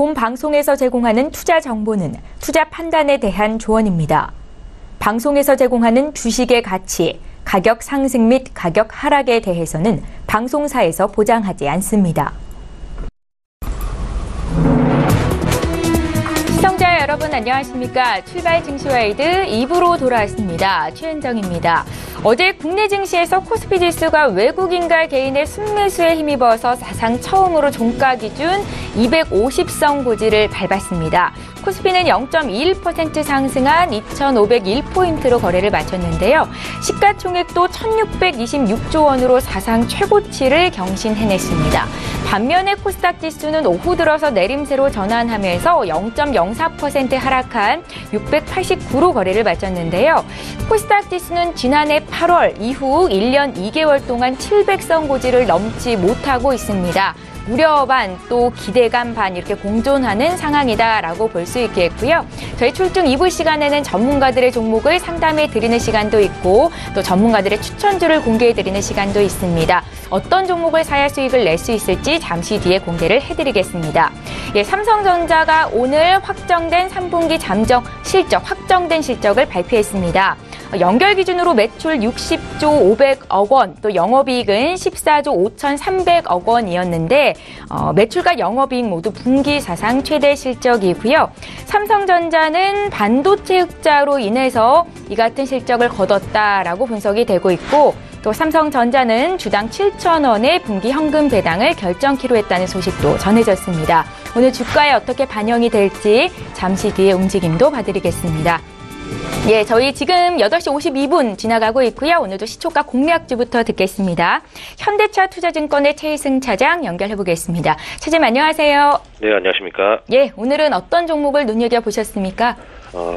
본 방송에서 제공하는 투자 정보는 투자 판단에 대한 조언입니다. 방송에서 제공하는 주식의 가치, 가격 상승 및 가격 하락에 대해서는 방송사에서 보장하지 않습니다. 시청자 여러분 안녕하십니까? 출발 증시와이드 2부로 돌아왔습니다. 최은정입니다. 어제 국내 증시에서 코스피 지수가 외국인과 개인의 순매수에 힘입어서 사상 처음으로 종가 기준 250선 고지를 밟았습니다. 코스피는 0.21% 상승한 2,501포인트로 거래를 마쳤는데요. 시가총액도 1,626조 원으로 사상 최고치를 경신해냈습니다. 반면에 코스닥 지수는 오후 들어서 내림세로 전환하면서 0.04% 하락한 689로 거래를 마쳤는데요. 코스닥 지수는 지난해 8월 이후 1년 2개월 동안 700선 고지를 넘지 못하고 있습니다. 우려 반 또 기대감 반 이렇게 공존하는 상황이다라고 볼 수 있겠고요. 저희 출중 2부 시간에는 전문가들의 종목을 상담해 드리는 시간도 있고 또 전문가들의 추천주를 공개해 드리는 시간도 있습니다. 어떤 종목을 사야 수익을 낼 수 있을지 잠시 뒤에 공개를 해드리겠습니다. 예, 삼성전자가 오늘 확정된 3분기 잠정 실적, 확정된 실적을 발표했습니다. 연결 기준으로 매출 60조 500억 원, 또 영업이익은 14조 5,300억 원이었는데 매출과 영업이익 모두 분기 사상 최대 실적이고요. 삼성전자는 반도체 흑자로 인해서 이 같은 실적을 거뒀다라고 분석이 되고 있고 또 삼성전자는 주당 7,000원의 분기 현금 배당을 결정키로 했다는 소식도 전해졌습니다. 오늘 주가에 어떻게 반영이 될지 잠시 뒤에 움직임도 봐드리겠습니다. 예, 저희 지금 8시 52분 지나가고 있고요. 오늘도 시초가 공략주부터 듣겠습니다. 현대차 투자증권의 최희승 차장 연결해보겠습니다. 차장님 안녕하세요. 네, 안녕하십니까. 예, 오늘은 어떤 종목을 눈여겨보셨습니까?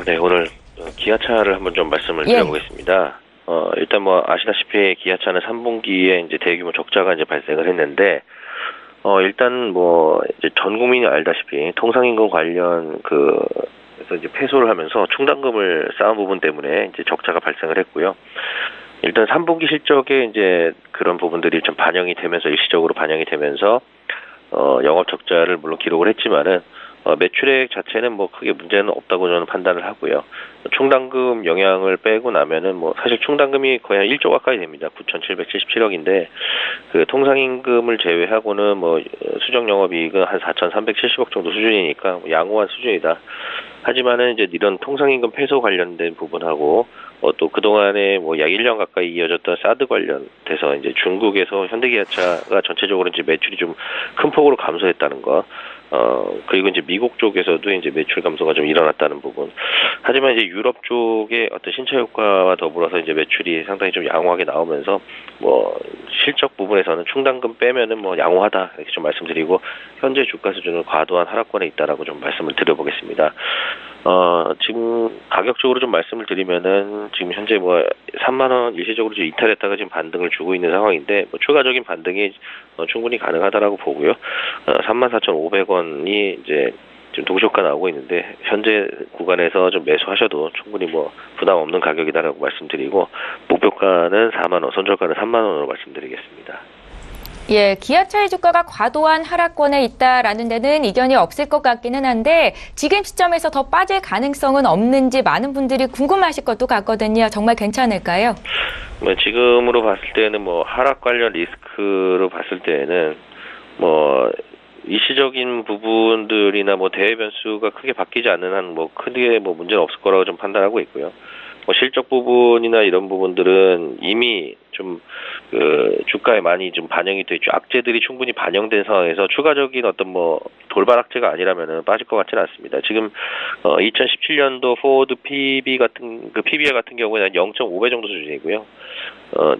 네, 오늘 기아차를 한번 좀 말씀을 드려보겠습니다. 일단 뭐 아시다시피 기아차는 3분기에 이제 대규모 적자가 이제 발생을 했는데, 일단 뭐 이제 전 국민이 알다시피 통상임금 관련 그래서 이제 패소를 하면서 충당금을 쌓은 부분 때문에 이제 적자가 발생을 했고요. 일단 3분기 실적에 이제 그런 부분들이 좀 반영이 되면서 일시적으로 반영이 되면서 영업 적자를 물론 기록을 했지만은 매출액 자체는 뭐 크게 문제는 없다고 저는 판단을 하고요. 충당금 영향을 빼고 나면은 뭐 사실 충당금이 거의 한 1조 가까이 됩니다. 9,777억인데 그 통상임금을 제외하고는 뭐 수정 영업이익은 한 4,370억 정도 수준이니까 양호한 수준이다. 하지만은 이제 이런 통상임금 패소 관련된 부분하고 또 그동안에 뭐 약 1년 가까이 이어졌던 사드 관련돼서 이제 중국에서 현대기아차가 전체적으로 이제 매출이 좀 큰 폭으로 감소했다는 거. 그리고 이제 미국 쪽에서도 이제 매출 감소가 좀 일어났다는 부분. 하지만 이제 유럽 쪽의 어떤 신차 효과와 더불어서 이제 매출이 상당히 좀 양호하게 나오면서 뭐 실적 부분에서는 충당금 빼면은 뭐 양호하다 이렇게 좀 말씀드리고 현재 주가 수준은 과도한 하락권에 있다라고 좀 말씀을 드려보겠습니다. 지금 가격적으로 좀 말씀을 드리면은 지금 현재 뭐 3만 원 일시적으로 좀 이탈했다가 지금 반등을 주고 있는 상황인데 뭐 추가적인 반등이 충분히 가능하다라고 보고요. 34,500원이 이제 지금 동시효과 나오고 있는데 현재 구간에서 좀 매수하셔도 충분히 뭐 부담 없는 가격이다라고 말씀드리고 목표가는 4만 원, 손절가는 3만 원으로 말씀드리겠습니다. 예, 기아차의 주가가 과도한 하락권에 있다라는 데는 이견이 없을 것 같기는 한데 지금 시점에서 더 빠질 가능성은 없는지 많은 분들이 궁금하실 것도 같거든요. 정말 괜찮을까요? 뭐 지금으로 봤을 때는 뭐 하락 관련 리스크로 봤을 때는 뭐 일시적인 부분들이나 뭐 대외 변수가 크게 바뀌지 않는 한 뭐 크게 뭐 문제는 없을 거라고 좀 판단하고 있고요. 뭐 실적 부분이나 이런 부분들은 이미 좀 그 주가에 많이 좀 반영이 돼 있죠. 악재들이 충분히 반영된 상황에서 추가적인 어떤 뭐 돌발 악재가 아니라면은 빠질 것 같지는 않습니다. 지금 2017년도 포워드 PB 같은 그 PBR 같은 경우에는 0.5배 정도 수준이고요.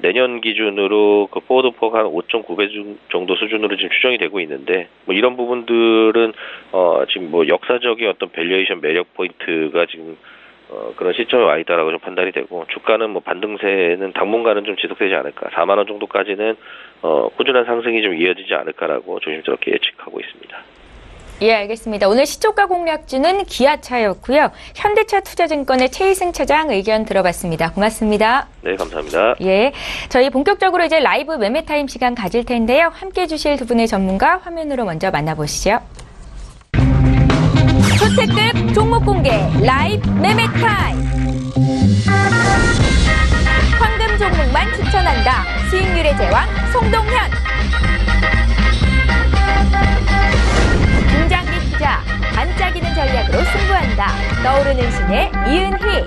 내년 기준으로 그 포워드 포가 한 5.9배 정도 수준으로 지금 추정이 되고 있는데 뭐 이런 부분들은 지금 뭐 역사적인 어떤 밸류에이션 매력 포인트가 지금 그런 시점에 와 있다라고 좀 판단이 되고 주가는 뭐 반등세는 당분간은 좀 지속되지 않을까. 4만 원 정도까지는 꾸준한 상승이 좀 이어지지 않을까라고 조심스럽게 예측하고 있습니다. 예, 알겠습니다. 오늘 시초가 공략주는 기아차였고요. 현대차 투자증권의 최희승 차장 의견 들어봤습니다. 고맙습니다. 네, 감사합니다. 예, 저희 본격적으로 이제 라이브 매매 타임 시간 가질 텐데요. 함께해 주실 두 분의 전문가 화면으로 먼저 만나보시죠. 초특급 종목 공개 라이브 매매 타임. 황금 종목만 추천한다. 수익률의 제왕 송동현. 중장기 투자 반짝이는 전략으로 승부한다. 떠오르는 신의 이은희.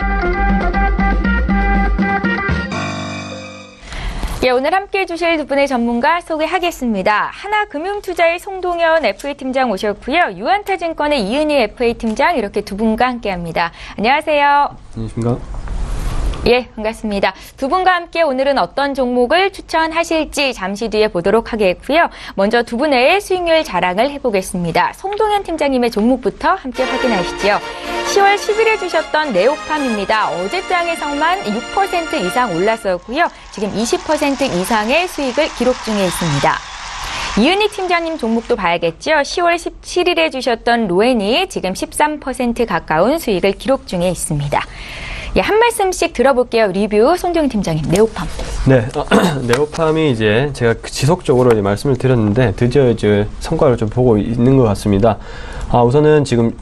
예, 오늘 함께해 주실 두 분의 전문가 소개하겠습니다. 하나금융투자의 송동현 FA 팀장 오셨고요. 유한타증권의 이은희 FA 팀장 이렇게 두 분과 함께합니다. 안녕하세요. 안녕하십니까? 예, 반갑습니다. 두 분과 함께 오늘은 어떤 종목을 추천하실지 잠시 뒤에 보도록 하겠고요. 먼저 두 분의 수익률 자랑을 해보겠습니다. 송동현 팀장님의 종목부터 함께 확인하시죠. 10월 10일에 주셨던 네오팜입니다. 어제장에서만 6% 이상 올랐었고요. 지금 20% 이상의 수익을 기록 중에 있습니다. 이은희 팀장님 종목도 봐야겠죠. 10월 17일에 주셨던 로엔이 지금 13% 가까운 수익을 기록 중에 있습니다. 예, 한 말씀씩 들어볼게요. 리뷰 송동현 팀장님, 네오팜. 네, 네오팜이 이제 제가 지속적으로 이제 말씀을 드렸는데 드디어 이제 성과를 좀 보고 있는 것 같습니다. 우선은 지금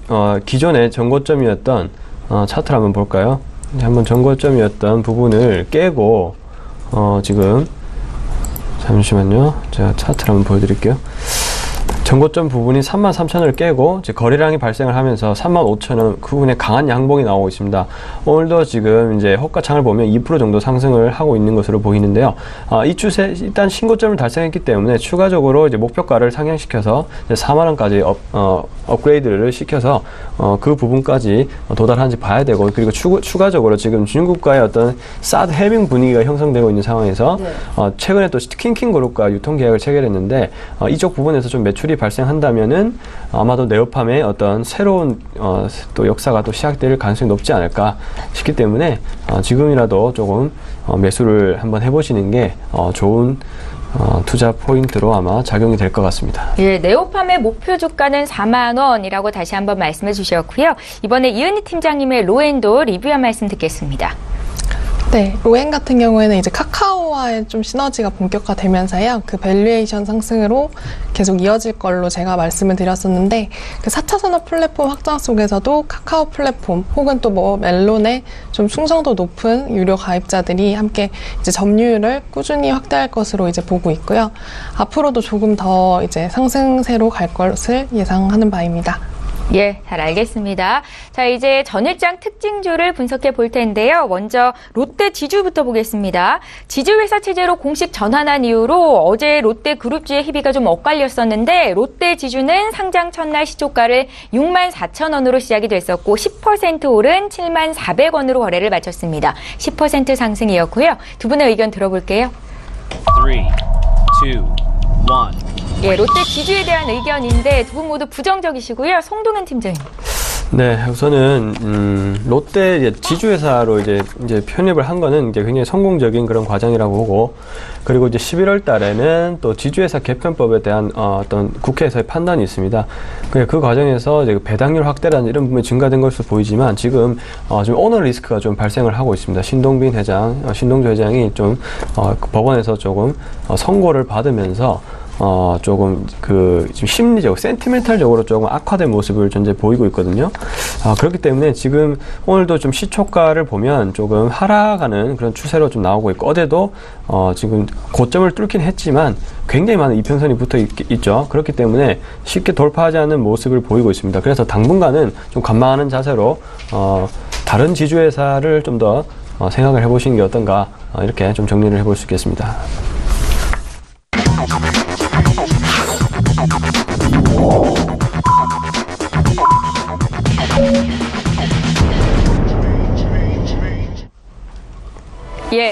기존의 전고점이었던 차트를 한번 볼까요? 한번 전고점이었던 부분을 깨고 지금 잠시만요. 제가 차트를 한번 보여드릴게요. 전고점 부분이 33,000원을 깨고 이제 거래량이 발생을 하면서 35,000원 그 부분에 강한 양봉이 나오고 있습니다. 오늘도 지금 이제 호가창을 보면 2% 정도 상승을 하고 있는 것으로 보이는데요. 이 추세 일단 신고점을 달성했기 때문에 추가적으로 이제 목표가를 상향시켜서 이제 4만원까지 업그레이드를 시켜서 그 부분까지 도달하는지 봐야 되고, 그리고 추가적으로 지금 중국과의 어떤 사드 해빙 분위기가 형성되고 있는 상황에서 최근에 또 킹킹 그룹과 유통계약을 체결했는데 이쪽 부분에서 좀 매출이 발생한다면은 아마도 네오팜의 어떤 새로운 또 역사가 또 시작될 가능성이 높지 않을까 싶기 때문에 지금이라도 조금 매수를 한번 해보시는 게 좋은 투자 포인트로 아마 작용이 될 것 같습니다. 예, 네오팜의 목표 주가는 4만 원이라고 다시 한번 말씀해 주셨고요. 이번에 이은희 팀장님의 로엔도 리뷰 한 말씀 듣겠습니다. 네, 로엔 같은 경우에는 이제 카카오와의 좀 시너지가 본격화되면서요. 그 밸류에이션 상승으로 계속 이어질 걸로 제가 말씀을 드렸었는데, 그 4차 산업 플랫폼 확장 속에서도 카카오 플랫폼 혹은 또 뭐 멜론의 좀 충성도 높은 유료 가입자들이 함께 이제 점유율을 꾸준히 확대할 것으로 이제 보고 있고요. 앞으로도 조금 더 이제 상승세로 갈 것을 예상하는 바입니다. 예, 잘 알겠습니다. 자, 이제 전일장 특징주를 분석해 볼 텐데요. 먼저 롯데 지주부터 보겠습니다. 지주회사 체제로 공식 전환한 이후로 어제 롯데 그룹주의 희비가 좀 엇갈렸었는데 롯데 지주는 상장 첫날 시초가를 64,000원으로 시작이 됐었고 10% 오른 74,000원으로 거래를 마쳤습니다. 10% 상승이었고요. 두 분의 의견 들어볼게요. 3, 2, 1. 예, 롯데 지주에 대한 의견인데 두 분 모두 부정적이시고요. 송동현 팀장님. 네, 우선은 롯데 지주회사로 이제 편입을 한 거는 이제 굉장히 성공적인 그런 과정이라고 보고, 그리고 이제 11월 달에는 또 지주회사 개편법에 대한 어떤 국회에서의 판단이 있습니다. 그 과정에서 이제 배당률 확대라는 이런 부분이 증가된 것으로 보이지만 지금 오너 리스크가 좀 발생을 하고 있습니다. 신동조 회장이 좀 법원에서 조금 선고를 받으면서 조금 지금 심리적, 센티멘탈적으로 조금 악화된 모습을 현재 보이고 있거든요. 그렇기 때문에 지금 오늘도 좀 시초가를 보면 조금 하락하는 그런 추세로 좀 나오고 있고, 어제도 지금 고점을 뚫긴 했지만 굉장히 많은 이평선이 붙어 있죠. 그렇기 때문에 쉽게 돌파하지 않는 모습을 보이고 있습니다. 그래서 당분간은 좀 관망하는 자세로 다른 지주회사를 좀 더 생각을 해보시는 게 어떤가, 이렇게 좀 정리를 해볼 수 있겠습니다. 예,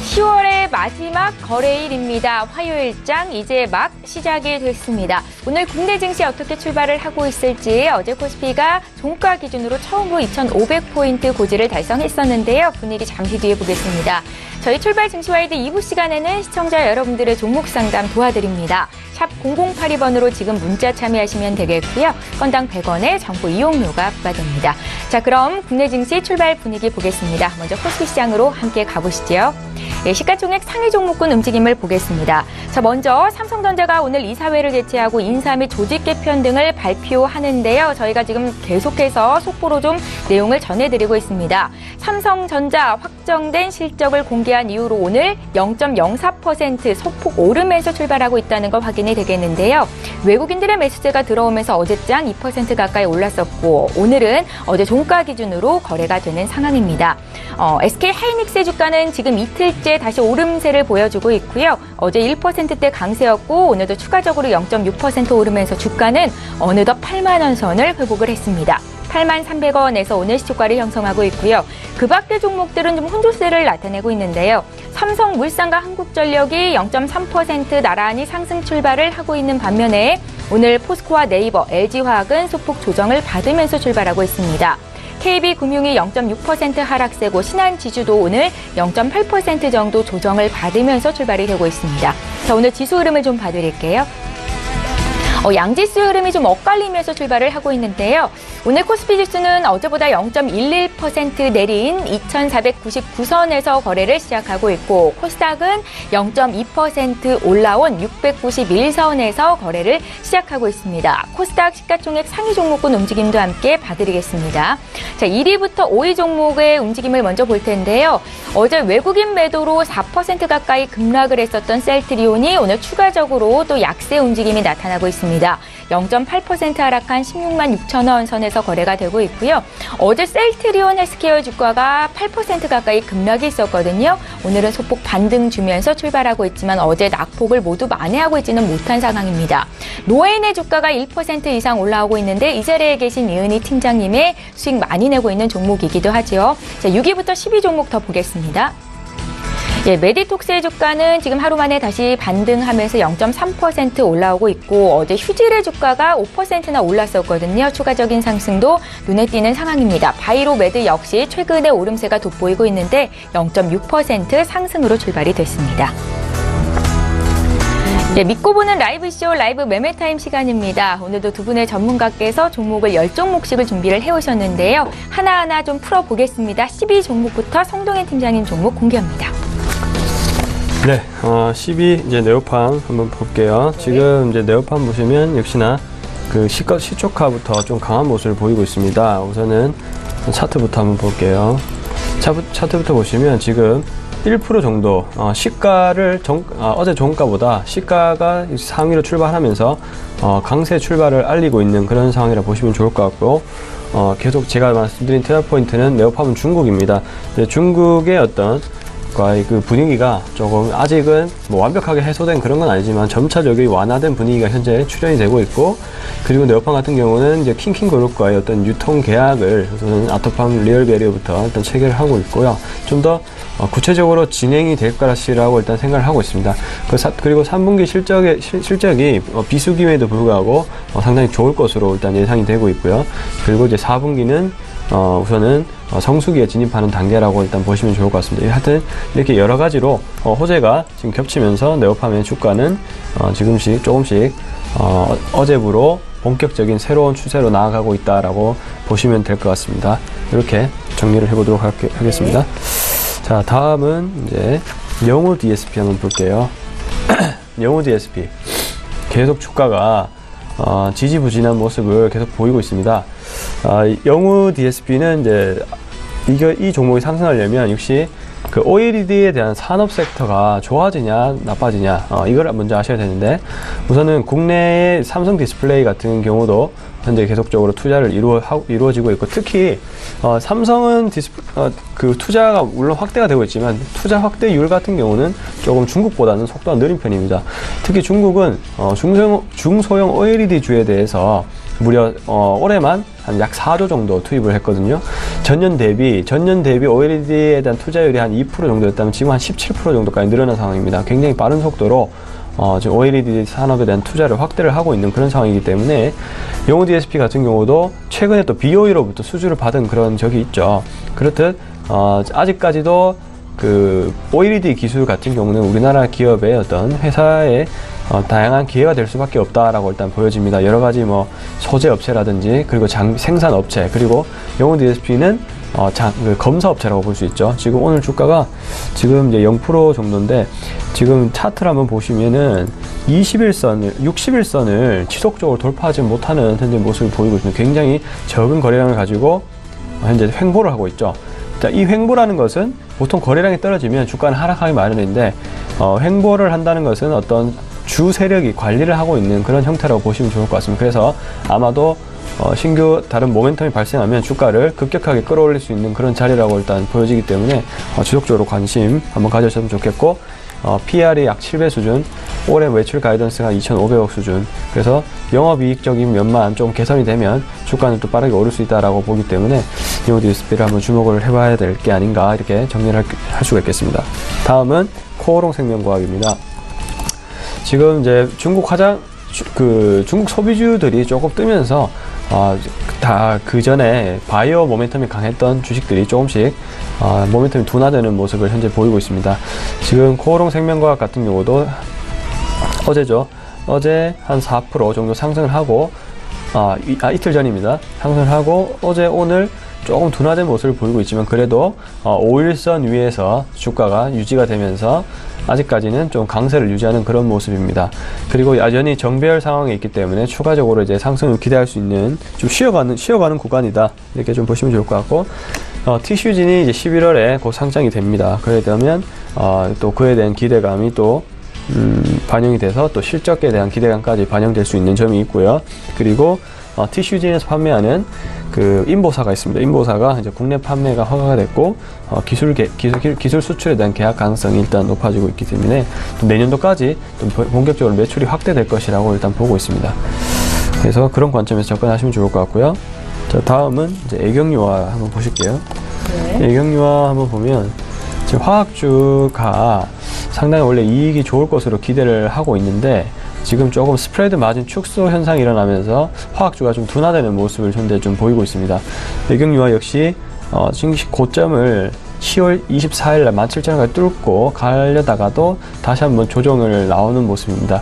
10월의 마지막 거래일입니다. 화요일장 이제 막 시작이 됐습니다. 오늘 국내 증시 어떻게 출발을 하고 있을지 어제 코스피가 종가 기준으로 처음으로 2,500포인트 고지를 달성했었는데요. 분위기 잠시 뒤에 보겠습니다. 저희 출발 증시와이드 2부 시간에는 시청자 여러분들의 종목 상담 도와드립니다. 샵 0082번으로 지금 문자 참여하시면 되겠고요. 건당 100원의 정보 이용료가 부과됩니다. 자, 그럼 국내 증시 출발 분위기 보겠습니다. 먼저 코스피 시장으로 함께 가보시죠. 예, 시가총액 상위 종목군 움직임을 보겠습니다. 자, 먼저 삼성전자가 오늘 이사회를 개최하고 인사 및 조직 개편 등을 발표하는데요. 저희가 지금 계속해서 속보로 좀 내용을 전해드리고 있습니다. 삼성전자 확정된 실적을 공개한 이후로 오늘 0.04% 소폭 오르면서 출발하고 있다는 거 확인이 되겠는데요. 외국인들의 매수세가 들어오면서 어제장 2% 가까이 올랐었고 오늘은 어제 종가 기준으로 거래가 되는 상황입니다. SK 하이닉스의 주가는 지금 이틀째 다시 오름세를 보여주고 있고요. 어제 1%대 강세였고 오늘도 추가적으로 0.6% 오르면서 주가는 어느덧 8만 원 선을 회복을 했습니다. 8만 300원에서 오늘 시초가를 형성하고 있고요. 그 밖의 종목들은 좀 혼조세를 나타내고 있는데요. 삼성물산과 한국전력이 0.3% 나란히 상승 출발을 하고 있는 반면에 오늘 포스코와 네이버, LG화학은 소폭 조정을 받으면서 출발하고 있습니다. KB금융이 0.6% 하락세고 신한지주도 오늘 0.8% 정도 조정을 받으면서 출발이 되고 있습니다. 자, 오늘 지수 흐름을 좀 봐드릴게요. 양지수 흐름이 좀 엇갈리면서 출발을 하고 있는데요. 오늘 코스피 지수는 어제보다 0.11% 내린 2,499선에서 거래를 시작하고 있고 코스닥은 0.2% 올라온 691선에서 거래를 시작하고 있습니다. 코스닥 시가총액 상위 종목군 움직임도 함께 봐드리겠습니다. 자, 1위부터 5위 종목의 움직임을 먼저 볼 텐데요. 어제 외국인 매도로 4% 가까이 급락을 했었던 셀트리온이 오늘 추가적으로 또 약세 움직임이 나타나고 있습니다. 0.8% 하락한 16만 6천 원 선에서 거래가 되고 있고요. 어제 셀트리온 헬스케어 주가가 8% 가까이 급락이 있었거든요. 오늘은 소폭 반등 주면서 출발하고 있지만 어제 낙폭을 모두 만회하고 있지는 못한 상황입니다. 노엔의 주가가 1% 이상 올라오고 있는데 이 자리에 계신 이은희 팀장님의 수익 많이 내고 있는 종목이기도 하죠. 자, 6위부터 10위 종목 더 보겠습니다. 예, 메디톡스의 주가는 지금 하루 만에 다시 반등하면서 0.3% 올라오고 있고 어제 휴질의 주가가 5%나 올랐었거든요. 추가적인 상승도 눈에 띄는 상황입니다. 바이로메드 역시 최근에 오름세가 돋보이고 있는데 0.6% 상승으로 출발이 됐습니다. 네, 믿고 보는 라이브쇼 라이브 매매타임 시간입니다. 오늘도 두 분의 전문가께서 종목을 10종목씩을 준비를 해오셨는데요. 하나하나 좀 풀어보겠습니다. 12종목부터 성동현 팀장님 종목 공개합니다. 네, 12 이제 네오팜 한번 볼게요. 지금 이제 네오팜 보시면 역시나 그 시초가부터 좀 강한 모습을 보이고 있습니다. 우선은 차트부터 한번 볼게요. 차트부터 보시면 지금 1% 정도 시가를 어제 종가보다 시가가 상위로 출발하면서 강세 출발을 알리고 있는 그런 상황이라 보시면 좋을 것 같고 계속 제가 말씀드린 투자 포인트는 네오팜은 중국입니다. 중국의 어떤 그 분위기가 조금 아직은 뭐 완벽하게 해소된 그런 건 아니지만 점차적인 완화된 분위기가 현재 출현이 되고 있고 그리고 네오팜 같은 경우는 이제 킹킹그룹과의 어떤 유통 계약을 우선은 아토팜 리얼베리어부터 일단 체결을 하고 있고요. 좀 더 구체적으로 진행이 될 것이라고 일단 생각을 하고 있습니다. 그리고 3분기 실적이 비수기임에도 불구하고 상당히 좋을 것으로 일단 예상이 되고 있고요. 그리고 이제 4분기는 우선은 성수기에 진입하는 단계라고 일단 보시면 좋을 것 같습니다. 하여튼 이렇게 여러 가지로 호재가 지금 겹치면서 네오팜의 주가는 지금씩 조금씩 어제부로 본격적인 새로운 추세로 나아가고 있다라고 보시면 될 것 같습니다. 이렇게 정리를 해보도록 하겠습니다. 자, 다음은 이제 영우 DSP 한번 볼게요. 영우 DSP 계속 주가가 지지부진한 모습을 계속 보이고 있습니다. 영우 DSP는 이제 이 종목이 상승하려면 역시 그 OLED에 대한 산업 섹터가 좋아지냐 나빠지냐 이걸 먼저 아셔야 되는데 우선은 국내의 삼성 디스플레이 같은 경우도 현재 계속적으로 투자를 이루어지고 있고 특히 삼성은 그 투자가 물론 확대가 되고 있지만 투자 확대율 같은 경우는 조금 중국보다는 속도가 느린 편입니다. 특히 중국은 중소형 OLED주에 대해서 무려 올해만 한 약 4조 정도 투입을 했거든요. 전년 대비 OLED에 대한 투자율이 한 2% 정도였다면 지금 한 17% 정도까지 늘어난 상황입니다. 굉장히 빠른 속도로 지금 OLED 산업에 대한 투자를 확대를 하고 있는 그런 상황이기 때문에 영우 DSP 같은 경우도 최근에 또 BOE로부터 수주를 받은 그런 적이 있죠. 그렇듯 아직까지도 그 OLED 기술 같은 경우는 우리나라 기업의 어떤 회사의 다양한 기회가 될 수밖에 없다라고 일단 보여집니다. 여러 가지 뭐 소재 업체라든지 그리고 장비 생산 업체 그리고 영우 DSP는 그 검사업체라고 볼 수 있죠. 지금 오늘 주가가 지금 이제 0% 정도인데 지금 차트를 한번 보시면은 60일선을 지속적으로 돌파하지 못하는 현재 모습을 보이고 있습니다. 굉장히 적은 거래량을 가지고 현재 횡보를 하고 있죠. 자, 이 횡보라는 것은 보통 거래량이 떨어지면 주가는 하락하기 마련인데 횡보를 한다는 것은 어떤 주 세력이 관리를 하고 있는 그런 형태라고 보시면 좋을 것 같습니다. 그래서 아마도 신규 다른 모멘텀이 발생하면 주가를 급격하게 끌어올릴 수 있는 그런 자리라고 일단 보여지기 때문에 지속적으로 관심 한번 가져주셨으면 좋겠고, PR이 약 7배 수준, 올해 매출 가이던스가 2,500억 수준, 그래서 영업이익적인 면만 좀 개선이 되면 주가는 또 빠르게 오를 수 있다라고 보기 때문에 니모디스피를 한번 주목을 해봐야 될 게 아닌가, 이렇게 정리를 할 수가 있겠습니다. 다음은 코오롱생명과학입니다. 지금 이제 중국 소비주들이 조금 뜨면서 다 그 전에 바이오 모멘텀이 강했던 주식들이 조금씩 모멘텀이 둔화되는 모습을 현재 보이고 있습니다. 지금 코오롱생명과학 같은 경우도 어제죠. 어제 한 4% 정도 상승을 하고 이틀 전입니다. 상승을 하고 어제 오늘 조금 둔화된 모습을 보이고 있지만 그래도 5일선 위에서 주가가 유지가 되면서 아직까지는 좀 강세를 유지하는 그런 모습입니다. 그리고 여전히 정배열 상황에 있기 때문에 추가적으로 이제 상승을 기대할 수 있는 좀 쉬어가는 구간이다, 이렇게 좀 보시면 좋을 것 같고, 티슈진이 이제 11월에 곧 상장이 됩니다. 그러면 또 그에 대한 기대감이 또 반영이 돼서 또 실적에 대한 기대감까지 반영될 수 있는 점이 있고요. 그리고 티슈진에서 판매하는 그 인보사가 있습니다. 인보사가 이제 국내 판매가 허가가 됐고 기술 수출에 대한 계약 가능성이 일단 높아지고 있기 때문에 또 내년도까지 또 본격적으로 매출이 확대될 것이라고 일단 보고 있습니다. 그래서 그런 관점에서 접근하시면 좋을 것 같고요. 자, 다음은 이제 애경유화 한번 보실게요. 네. 애경유화 한번 보면 지금 화학주가 상당히 원래 이익이 좋을 것으로 기대를 하고 있는데 지금 조금 스프레드 마진 축소 현상이 일어나면서 화학주가 좀 둔화되는 모습을 현재 좀 보이고 있습니다. 애경유화 역시 증시 고점을 10월 24일 날 17,000원까지 뚫고 가려다가도 다시 한번 조정을 나오는 모습입니다.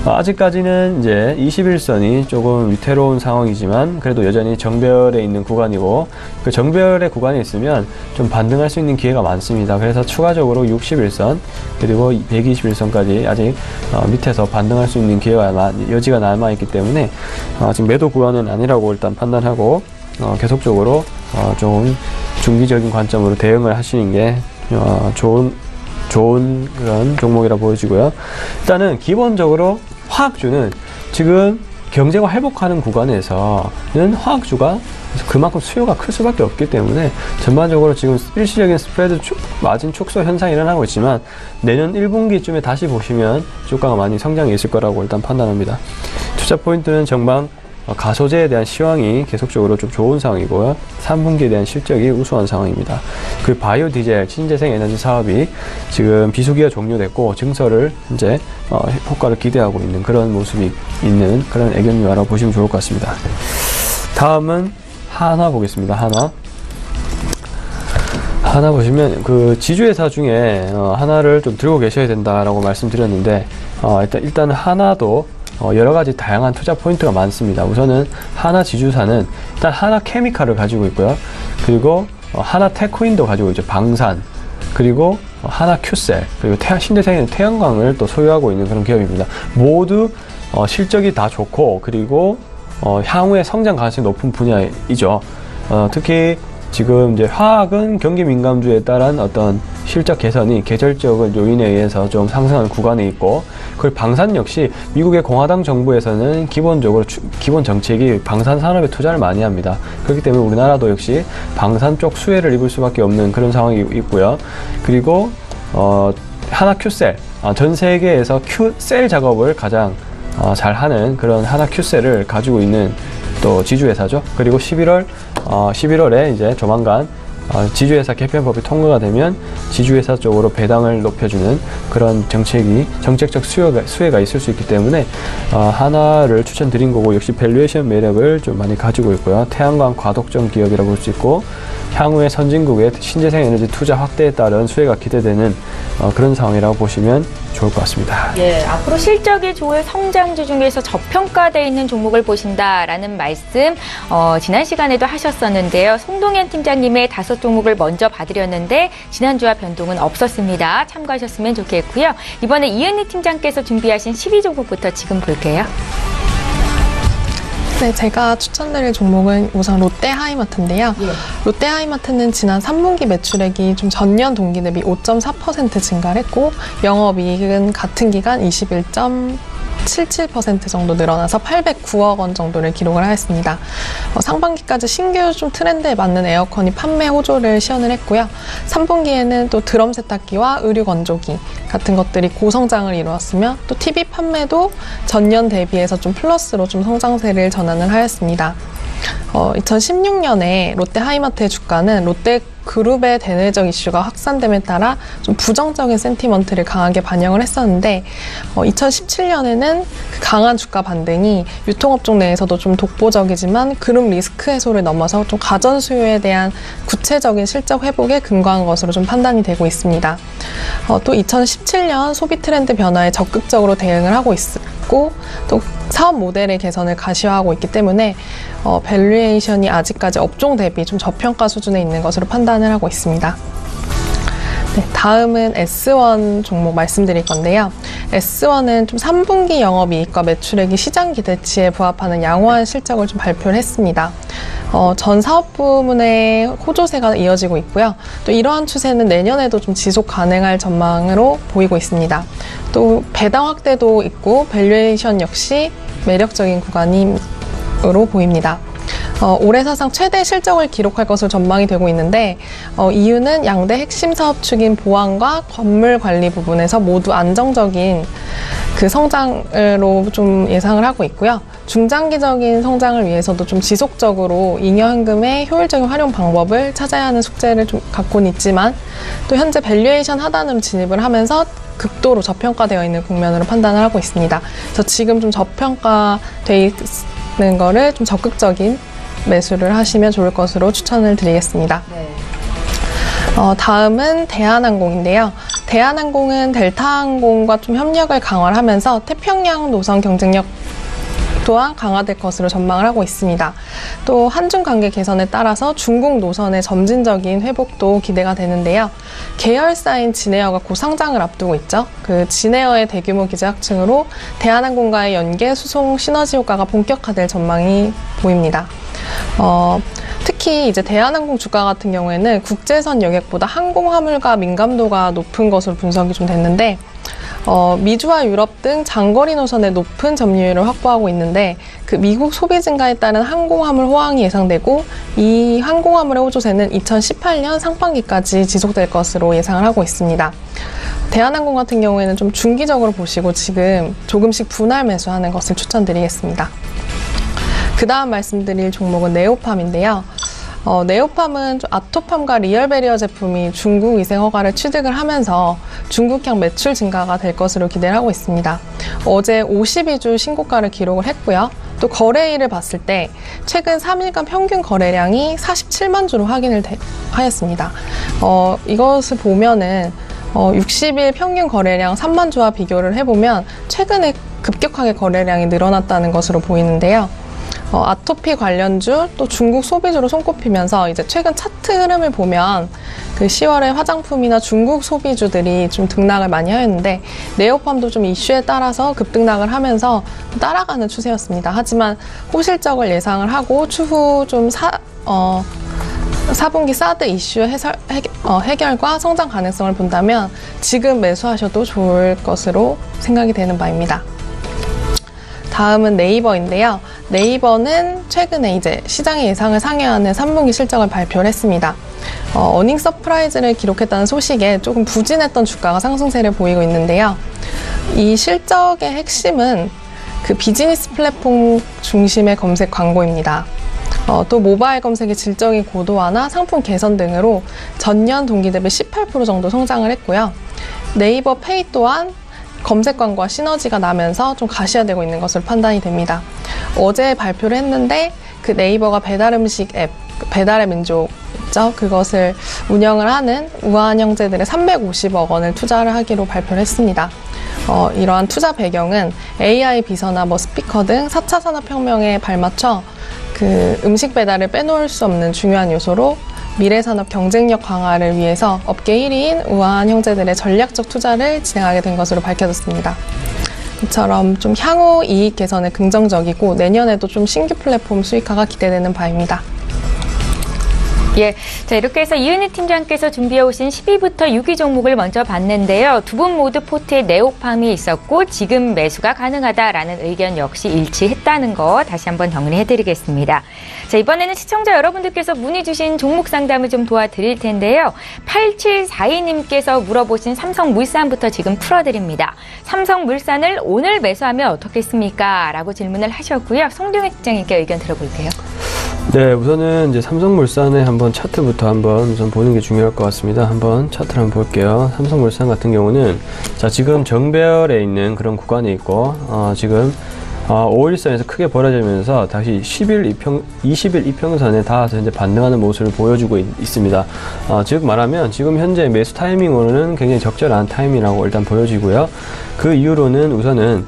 아직까지는 이제 21선이 조금 위태로운 상황이지만 그래도 여전히 정배열에 있는 구간이고, 그 정배열의 구간에 있으면 좀 반등할 수 있는 기회가 많습니다. 그래서 추가적으로 61선 그리고 121선까지 아직 밑에서 반등할 수 있는 기회가 여지가 남아있기 때문에 지금 매도 구간은 아니라고 일단 판단하고 계속적으로 좀 중기적인 관점으로 대응을 하시는 게 좋은 그런 종목이라 보여지고요. 일단은 기본적으로 화학주는 지금 경제가 회복하는 구간에서는 화학주가 그만큼 수요가 클 수밖에 없기 때문에 전반적으로 지금 일시적인 스프레드 마진 축소 현상이 일어나고 있지만 내년 1분기쯤에 다시 보시면 주가가 많이 성장해 있을 거라고 일단 판단합니다. 투자 포인트는 전방 가소제에 대한 시황이 계속적으로 좀 좋은 상황이고요. 3분기에 대한 실적이 우수한 상황입니다. 그 바이오 디젤 친재생 에너지 사업이 지금 비수기가 종료됐고 증설을 이제 효과를 기대하고 있는 그런 모습이 있는 그런 애경유화라고 보시면 좋을 것 같습니다. 다음은 하나 보겠습니다. 하나 보시면 그 지주회사 중에 하나를 좀 들고 계셔야 된다라고 말씀드렸는데 일단 하나도 여러 가지 다양한 투자 포인트가 많습니다. 우선은 하나 지주사는 일단 하나 케미칼을 가지고 있고요. 그리고 하나 테코인도 가지고 있죠. 방산. 그리고 하나 큐셀. 그리고 신재생에는 태양광을 또 소유하고 있는 그런 기업입니다. 모두 실적이 다 좋고 그리고 향후에 성장 가능성이 높은 분야이죠. 특히 지금 이제 화학은 경기 민감주에 따른 어떤 실적 개선이 계절적 요인에 의해서 좀 상승하는 구간에 있고, 그리고 방산 역시 미국의 공화당 정부에서는 기본적으로 기본 정책이 방산 산업에 투자를 많이 합니다. 그렇기 때문에 우리나라도 역시 방산 쪽 수혜를 입을 수밖에 없는 그런 상황이 있고요. 그리고 하나 큐셀, 전 세계에서 큐셀 작업을 가장 잘 하는 그런 하나 큐셀을 가지고 있는 또 지주회사죠. 그리고 11월에 이제 조만간 지주회사 개편법이 통과가 되면 지주회사 쪽으로 배당을 높여주는 그런 정책적 수혜가 있을 수 있기 때문에 하나를 추천드린 거고, 역시 밸류에이션 매력을 좀 많이 가지고 있고요. 태양광 과독점 기업이라고 볼 수 있고, 향후에 선진국의 신재생 에너지 투자 확대에 따른 수혜가 기대되는 그런 상황이라고 보시면 좋을 것 같습니다. 예, 앞으로 실적이 좋을 성장주 중에서 저평가되어 있는 종목을 보신다라는 말씀 지난 시간에도 하셨었는데요. 송동현 팀장님의 5종목을 먼저 봐드렸는데 지난주와 변동은 없었습니다. 참고하셨으면 좋겠고요. 이번에 이은희 팀장께서 준비하신 12종목부터 지금 볼게요. 네, 제가 추천드릴 종목은 우선 롯데하이마트인데요. 예. 롯데하이마트는 지난 3분기 매출액이 좀 전년 동기 대비 5.4% 증가를 했고 영업이익은 같은 기간 21.77% 정도 늘어나서 809억 원 정도를 기록을 하였습니다. 상반기까지 신규 좀 트렌드에 맞는 에어컨이 판매 호조를 시현을 했고요. 3분기에는 또 드럼 세탁기와 의류 건조기 같은 것들이 고성장을 이루었으며 또 TV 판매도 전년 대비해서 좀 플러스로 좀 성장세를 전환을 하였습니다. 2016년에 롯데하이마트의 주가는 롯데그룹의 대내적 이슈가 확산됨에 따라 좀 부정적인 센티먼트를 강하게 반영을 했었는데 2017년에는 그 강한 주가 반등이 유통업종 내에서도 좀 독보적이지만 그룹 리스크 해소를 넘어서 좀 가전 수요에 대한 구체적인 실적 회복에 근거한 것으로 좀 판단이 되고 있습니다. 또 2017년 소비 트렌드 변화에 적극적으로 대응을 하고 있고 또 사업 모델의 개선을 가시화하고 있기 때문에 밸류에이션이 아직까지 업종 대비 좀 저평가 수준에 있는 것으로 판단을 하고 있습니다. 네, 다음은 S1 종목 말씀드릴 건데요. S1은 좀 3분기 영업이익과 매출액이 시장 기대치에 부합하는 양호한 실적을 좀 발표를 했습니다. 전 사업 부문의 호조세가 이어지고 있고요. 또 이러한 추세는 내년에도 좀 지속 가능할 전망으로 보이고 있습니다. 또 배당 확대도 있고 밸류에이션 역시 매력적인 구간으로 보입니다. 올해 사상 최대 실적을 기록할 것으로 전망이 되고 있는데 이유는 양대 핵심 사업축인 보안과 건물 관리 부분에서 모두 안정적인 그 성장으로 좀 예상을 하고 있고요. 중장기적인 성장을 위해서도 좀 지속적으로 잉여현금의 효율적인 활용 방법을 찾아야 하는 숙제를 좀 갖고는 있지만 또 현재 밸류에이션 하단으로 진입을 하면서 극도로 저평가되어 있는 국면으로 판단을 하고 있습니다. 그래서 지금 좀 저평가되어 있는 거를 좀 적극적인 매수를 하시면 좋을 것으로 추천을 드리겠습니다. 네. 다음은 대한항공인데요. 대한항공은 델타항공과 좀 협력을 강화를 하면서 태평양 노선 경쟁력 또한 강화될 것으로 전망을 하고 있습니다. 또 한중 관계 개선에 따라서 중국 노선의 점진적인 회복도 기대가 되는데요. 계열사인 진에어가 곧 상장을 앞두고 있죠. 그 진에어의 대규모 기지 확충으로 대한항공과의 연계 수송 시너지 효과가 본격화될 전망이 보입니다. 특히 이제 대한항공 주가 같은 경우에는 국제선 여객보다 항공 화물과 민감도가 높은 것으로 분석이 좀 됐는데 미주와 유럽 등 장거리 노선의 높은 점유율을 확보하고 있는데 그 미국 소비 증가에 따른 항공화물 호황이 예상되고 이 항공화물의 호조세는 2018년 상반기까지 지속될 것으로 예상을 하고 있습니다. 대한항공 같은 경우에는 좀 중기적으로 보시고 지금 조금씩 분할 매수하는 것을 추천드리겠습니다. 그 다음 말씀드릴 종목은 네오팜인데요. 네오팜은 아토팜과 리얼베리어 제품이 중국 위생 허가를 취득을 하면서 중국향 매출 증가가 될 것으로 기대를 하고 있습니다. 어제 52주 신고가를 기록을 했고요. 또 거래일을 봤을 때 최근 3일간 평균 거래량이 47만 주로 확인을 하였습니다. 이것을 보면은 60일 평균 거래량 3만 주와 비교를 해보면 최근에 급격하게 거래량이 늘어났다는 것으로 보이는데요. 아토피 관련주 또 중국 소비주로 손꼽히면서 이제 최근 차트 흐름을 보면 그 10월에 화장품이나 중국 소비주들이 좀 등락을 많이 하였는데 네오팜도 좀 이슈에 따라서 급등락을 하면서 따라가는 추세였습니다. 하지만 호실적을 예상을 하고 추후 좀 4분기 사드 이슈 해결과 성장 가능성을 본다면 지금 매수하셔도 좋을 것으로 생각이 되는 바입니다. 다음은 네이버인데요. 네이버는 최근에 이제 시장의 예상을 상회하는 3분기 실적을 발표를 했습니다. 어닝 서프라이즈를 기록했다는 소식에 조금 부진했던 주가가 상승세를 보이고 있는데요. 이 실적의 핵심은 그 비즈니스 플랫폼 중심의 검색 광고입니다. 또 모바일 검색의 질적인 고도화나 상품 개선 등으로 전년 동기 대비 18% 정도 성장을 했고요. 네이버 페이 또한 검색 광고와 시너지가 나면서 좀 가시화되고 있는 것으로 판단이 됩니다. 어제 발표를 했는데 그 네이버가 배달 음식 앱 배달의 민족 있죠. 그것을 운영을 하는 우한형제들의 350억 원을 투자를 하기로 발표를 했습니다. 이러한 투자 배경은 AI 비서나 스피커 등 4차 산업혁명에 발맞춰 그 음식 배달을 빼놓을 수 없는 중요한 요소로 미래 산업 경쟁력 강화를 위해서 업계 1위인 우한형제들의 전략적 투자를 진행하게 된 것으로 밝혀졌습니다. 이처럼 좀 향후 이익 개선에 긍정적이고 내년에도 좀 신규 플랫폼 수익화가 기대되는 바입니다. 예, 자 이렇게 해서 이은희 팀장께서 준비해 오신 10위부터 6위 종목을 먼저 봤는데요. 두 분 모두 포트에 네오팜이 있었고 지금 매수가 가능하다라는 의견 역시 일치했다는 거 다시 한번 정리해드리겠습니다. 자 이번에는 시청자 여러분들께서 문의 주신 종목 상담을 좀 도와드릴 텐데요. 8742님께서 물어보신 삼성물산부터 지금 풀어드립니다. 삼성물산을 오늘 매수하면 어떻겠습니까? 라고 질문을 하셨고요. 송동현 팀장님께 의견 들어볼게요. 네, 우선은 이제 삼성물산의 한번 차트부터 한번 우선 보는 게 중요할 것 같습니다. 한번 차트를 한번 볼게요. 삼성물산 같은 경우는 자 지금 정배열에 있는 그런 구간에 있고 지금 5일선에서 크게 벌어지면서 다시 20일 이평선에 닿아서 현재 반등하는 모습을 보여주고 있습니다. 즉 말하면 지금 현재 매수 타이밍으로는 굉장히 적절한 타이밍이라고 일단 보여지고요. 그 이후로는 우선은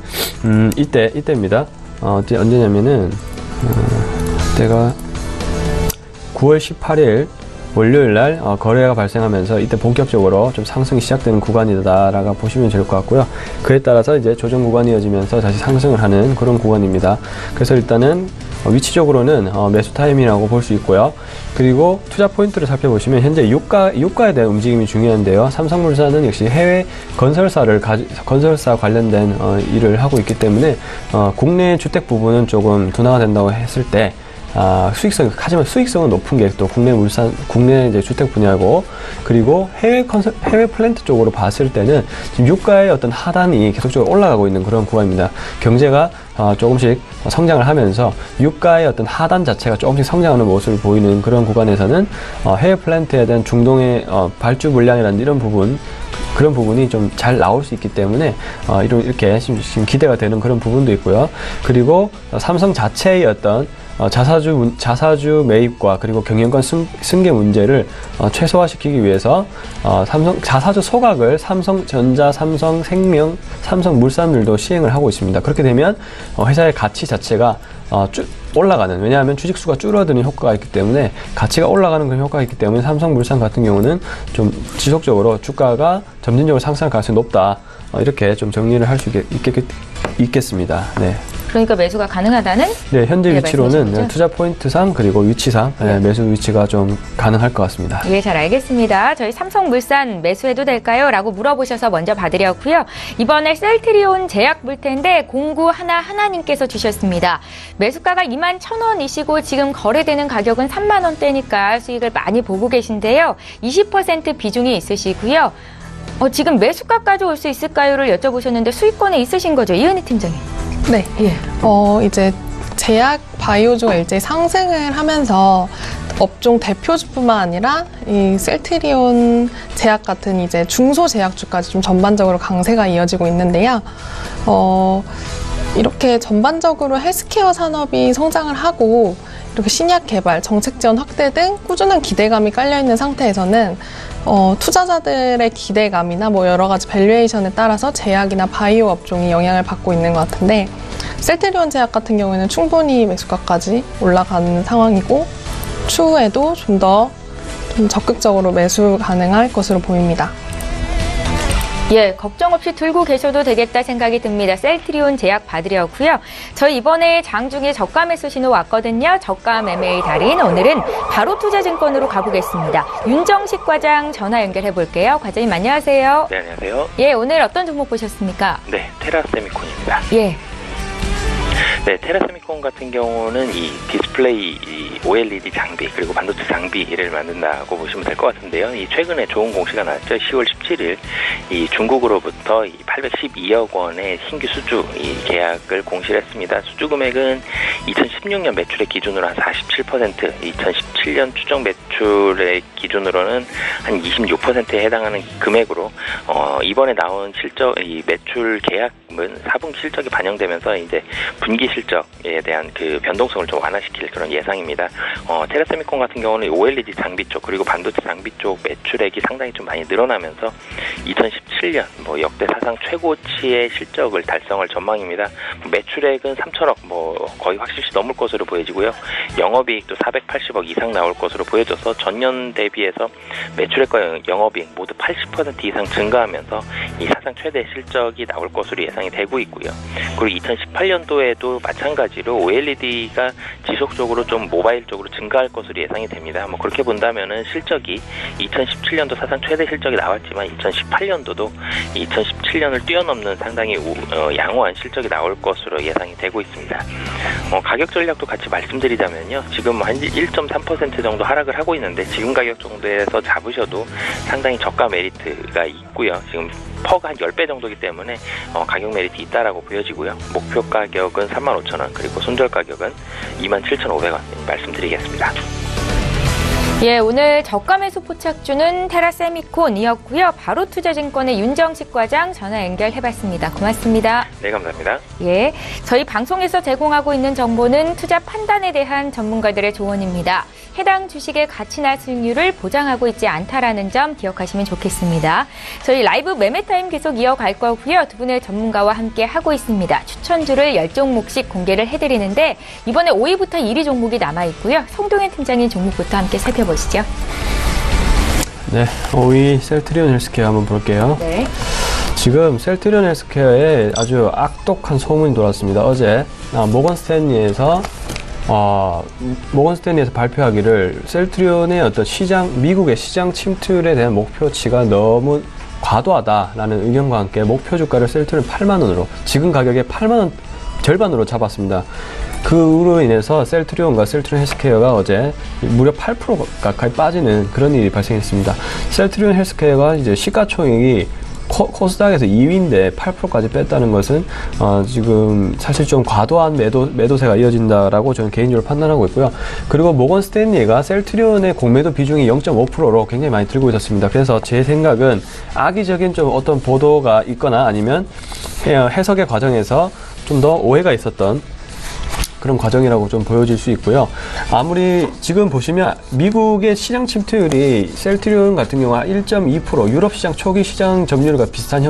이때입니다. 언제냐면은 이때가 9월 18일 월요일 날 거래가 발생하면서 이때 본격적으로 좀 상승이 시작되는 구간이다라고 보시면 될 것 같고요. 그에 따라서 이제 조정 구간이 이어지면서 다시 상승을 하는 그런 구간입니다. 그래서 일단은 위치적으로는 매수 타임이라고 볼 수 있고요. 그리고 투자 포인트를 살펴보시면 현재 유가에 대한 움직임이 중요한데요. 삼성물산은 역시 해외 건설사 관련된 일을 하고 있기 때문에 국내 주택 부분은 조금 둔화가 된다고 했을 때 하지만 수익성은 높은 게 또 국내 이제 주택 분야고, 그리고 해외 플랜트 쪽으로 봤을 때는 지금 유가의 어떤 하단이 계속적으로 올라가고 있는 그런 구간입니다. 경제가 조금씩 성장을 하면서 유가의 어떤 하단 자체가 조금씩 성장하는 모습을 보이는 그런 구간에서는 해외 플랜트에 대한 중동의 발주 물량이라는 그런 부분이 좀 잘 나올 수 있기 때문에 이렇게 지금 기대가 되는 그런 부분도 있고요. 그리고 삼성 자체의 어떤 자사주 매입과 그리고 경영권 승계 문제를 최소화시키기 위해서 자사주 소각을 삼성전자, 삼성생명, 삼성물산들도 시행을 하고 있습니다. 그렇게 되면 회사의 가치 자체가 올라가는, 왜냐하면 주식수가 줄어드는 효과가 있기 때문에 가치가 올라가는 그런 효과가 있기 때문에 삼성물산 같은 경우는 좀 지속적으로 주가가 점진적으로 상승할 가능성이 높다, 이렇게 좀 정리를 할 수 있겠습니다. 네. 그러니까 매수가 가능하다는? 네, 현재 위치로는 거죠? 투자 포인트상 그리고 위치상 매수 위치가 좀 가능할 것 같습니다. 예, 잘 알겠습니다. 저희 삼성물산 매수해도 될까요? 라고 물어보셔서 먼저 봐드렸고요. 이번에 셀트리온 제약 볼 텐데 0911님께서 주셨습니다. 매수가가 21,000원이시고 지금 거래되는 가격은 30,000원대니까 수익을 많이 보고 계신데요. 20% 비중이 있으시고요. 지금 매수가까지 올 수 있을까요?를 여쭤보셨는데 수익권에 있으신 거죠, 이은희 팀장님? 네. 예. 이제 제약 바이오주가 일제히 상승을 하면서 업종 대표주뿐만 아니라 이 셀트리온 제약 같은 이제 중소 제약주까지 좀 전반적으로 강세가 이어지고 있는데요. 이렇게 전반적으로 헬스케어 산업이 성장을 하고 이렇게 신약 개발, 정책 지원 확대 등 꾸준한 기대감이 깔려있는 상태에서는 투자자들의 기대감이나 여러 가지 밸류에이션에 따라서 제약이나 바이오 업종이 영향을 받고 있는 것 같은데, 셀트리온 제약 같은 경우에는 충분히 매수가까지 올라가는 상황이고 추후에도 좀 더 적극적으로 매수 가능할 것으로 보입니다. 예, 걱정 없이 들고 계셔도 되겠다 생각이 듭니다. 셀트리온 제약 받으려고요. 저희 이번에 장중에 저가 매수 신호 왔거든요. 저가 매매의 달인, 오늘은 바로투자증권으로 가보겠습니다. 윤정식 과장 전화 연결해 볼게요. 과장님 안녕하세요. 네, 안녕하세요. 예, 오늘 어떤 종목 보셨습니까? 네, 테라세미콘입니다. 예. 네, 테라세미콘 같은 경우는 이 디스플레이, OLED 장비, 그리고 반도체 장비를 만든다고 보시면 될 것 같은데요. 이 최근에 좋은 공시가 나왔죠. 10월 17일 이 중국으로부터 이 812억 원의 신규 수주 계약을 공시를 했습니다. 수주 금액은 2016년 매출의 기준으로 한 47%, 2017년 추정 매출의 기준으로는 한 26%에 해당하는 금액으로 이번에 나온 이 매출 계약은 4분기 실적이 반영되면서 이제 분기 실적에 대한 그 변동성을 좀 완화시킬 그런 예상입니다. 테라세미콘 같은 경우는 OLED 장비 쪽 그리고 반도체 장비 쪽 매출액이 상당히 좀 많이 늘어나면서 2017년 뭐 역대 사상 최고치의 실적을 달성할 전망입니다. 매출액은 3천억 거의 확실시 넘을 것으로 보여지고요. 영업이익도 480억 이상 나올 것으로 보여져서 전년 대비해서 매출액과 영업이익 모두 80% 이상 증가하면서 이 사상 최대 실적이 나올 것으로 예상이 되고 있고요. 그리고 2018년도에도 마찬가지로 OLED가 지속적으로 좀 모바일 쪽으로 증가할 것으로 예상이 됩니다. 그렇게 본다면은 실적이 2017년도 사상 최대 실적이 나왔지만 2018년도도 2017년을 뛰어넘는 상당히 양호한 실적이 나올 것으로 예상이 되고 있습니다. 가격 전략도 같이 말씀드리자면요. 지금 한 1.3% 정도 하락을 하고 있는데 지금 가격 정도에서 잡으셔도 상당히 저가 메리트가 있고요. 지금 퍼가 한 10배 정도이기 때문에 가격 메리트 있다라고 보여지고요. 목표 가격은 35,000원 그리고 손절 가격은 27,500원 말씀드리겠습니다. 예, 오늘 저가 매수 포착주는 테라세미콘이었고요. 바로투자증권의 윤정식 과장 전화 연결해봤습니다. 고맙습니다. 네, 감사합니다. 예, 저희 방송에서 제공하고 있는 정보는 투자 판단에 대한 전문가들의 조언입니다. 해당 주식의 가치나 수익률을 보장하고 있지 않다라는 점 기억하시면 좋겠습니다. 저희 라이브 매매타임 계속 이어갈 거고요. 두 분의 전문가와 함께 하고 있습니다. 추천주를 10종목씩 공개를 해드리는데 이번에 5위부터 1위 종목이 남아있고요. 송동현 팀장님 종목부터 함께 살펴보시죠. 네, 5위 셀트리온 헬스케어 한번 볼게요. 네. 지금 셀트리온 헬스케어에 아주 악독한 소문이 돌았습니다. 어제 모건 스탠리에서 발표하기를 셀트리온의 어떤 미국의 시장 침투율에 대한 목표치가 너무 과도하다라는 의견과 함께 목표 주가를 셀트리온 8만 원으로 지금 가격의 8만 원 절반으로 잡았습니다. 그로 인해서 셀트리온과 셀트리온 헬스케어가 어제 무려 8% 가까이 빠지는 그런 일이 발생했습니다. 셀트리온 헬스케어가 이제 시가총액이 코스닥에서 2위인데 8%까지 뺐다는 것은 지금 사실 좀 과도한 매도세가 이어진다라고 저는 개인적으로 판단하고 있고요. 그리고 모건 스탠리가 셀트리온의 공매도 비중이 0.5%로 굉장히 많이 들고 있었습니다. 그래서 제 생각은 악의적인 좀 어떤 보도가 있거나 아니면 해석의 과정에서 좀 더 오해가 있었던 그런 과정이라고 좀 보여질 수 있고요. 아무리 지금 보시면 미국의 시장 침투율이 셀트리온 같은 경우 1.2%, 유럽 시장 초기 시장 점유율과 비슷한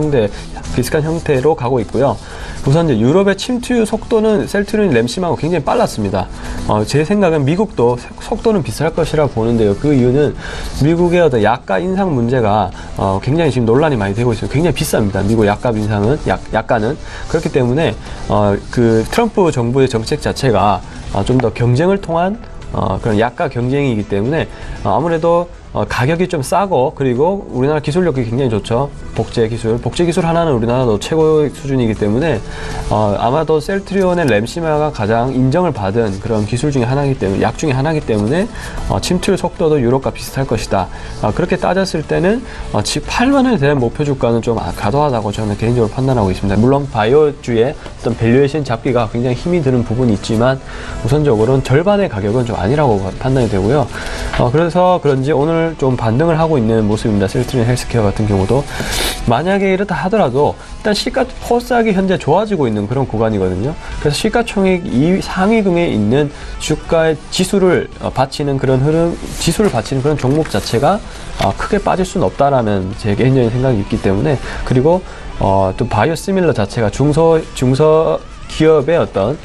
형태로 가고 있고요. 우선 이제 유럽의 침투율 속도는 셀트리온 램심하고 굉장히 빨랐습니다. 제 생각은 미국도 속도는 비슷할 것이라고 보는데요. 그 이유는 미국의 어떤 약가 인상 문제가 굉장히 지금 논란이 많이 되고 있어요. 굉장히 비쌉니다. 미국 약가 인상은 약가는 그렇기 때문에 그 트럼프 정부의 정책 자체가 좀 더 경쟁을 통한 그런 약가 경쟁이기 때문에 아무래도 가격이 좀 싸고 그리고 우리나라 기술력이 굉장히 좋죠. 복제 기술 하나는 우리나라도 최고의 수준이기 때문에 아마도 셀트리온의 램시마가 가장 인정을 받은 그런 기술 중에 하나이기 때문에 약 중에 하나이기 때문에 침투율 속도도 유럽과 비슷할 것이다. 그렇게 따졌을 때는 8만 원에 대한 목표 주가는 좀 과도하다고 저는 개인적으로 판단하고 있습니다. 물론 바이오주의 어떤 밸류에이션 잡기가 굉장히 힘이 드는 부분이 있지만 우선적으로는 절반의 가격은 좀 아니라고 판단이 되고요. 그래서 그런지 오늘 좀 반등을 하고 있는 모습입니다. 셀트리온 헬스케어 같은 경우도 만약에 이렇다 하더라도 일단 코스닥이 현재 좋아지고 있는 그런 구간이거든요. 그래서 시가총액 상위등에 있는 주가의 지수를 받치는 그런 지수를 받치는 그런 종목 자체가 크게 빠질 수는 없다라는 제 개인적인 생각이 있기 때문에 그리고 또 바이오시밀러 자체가 중소 기업의 어떤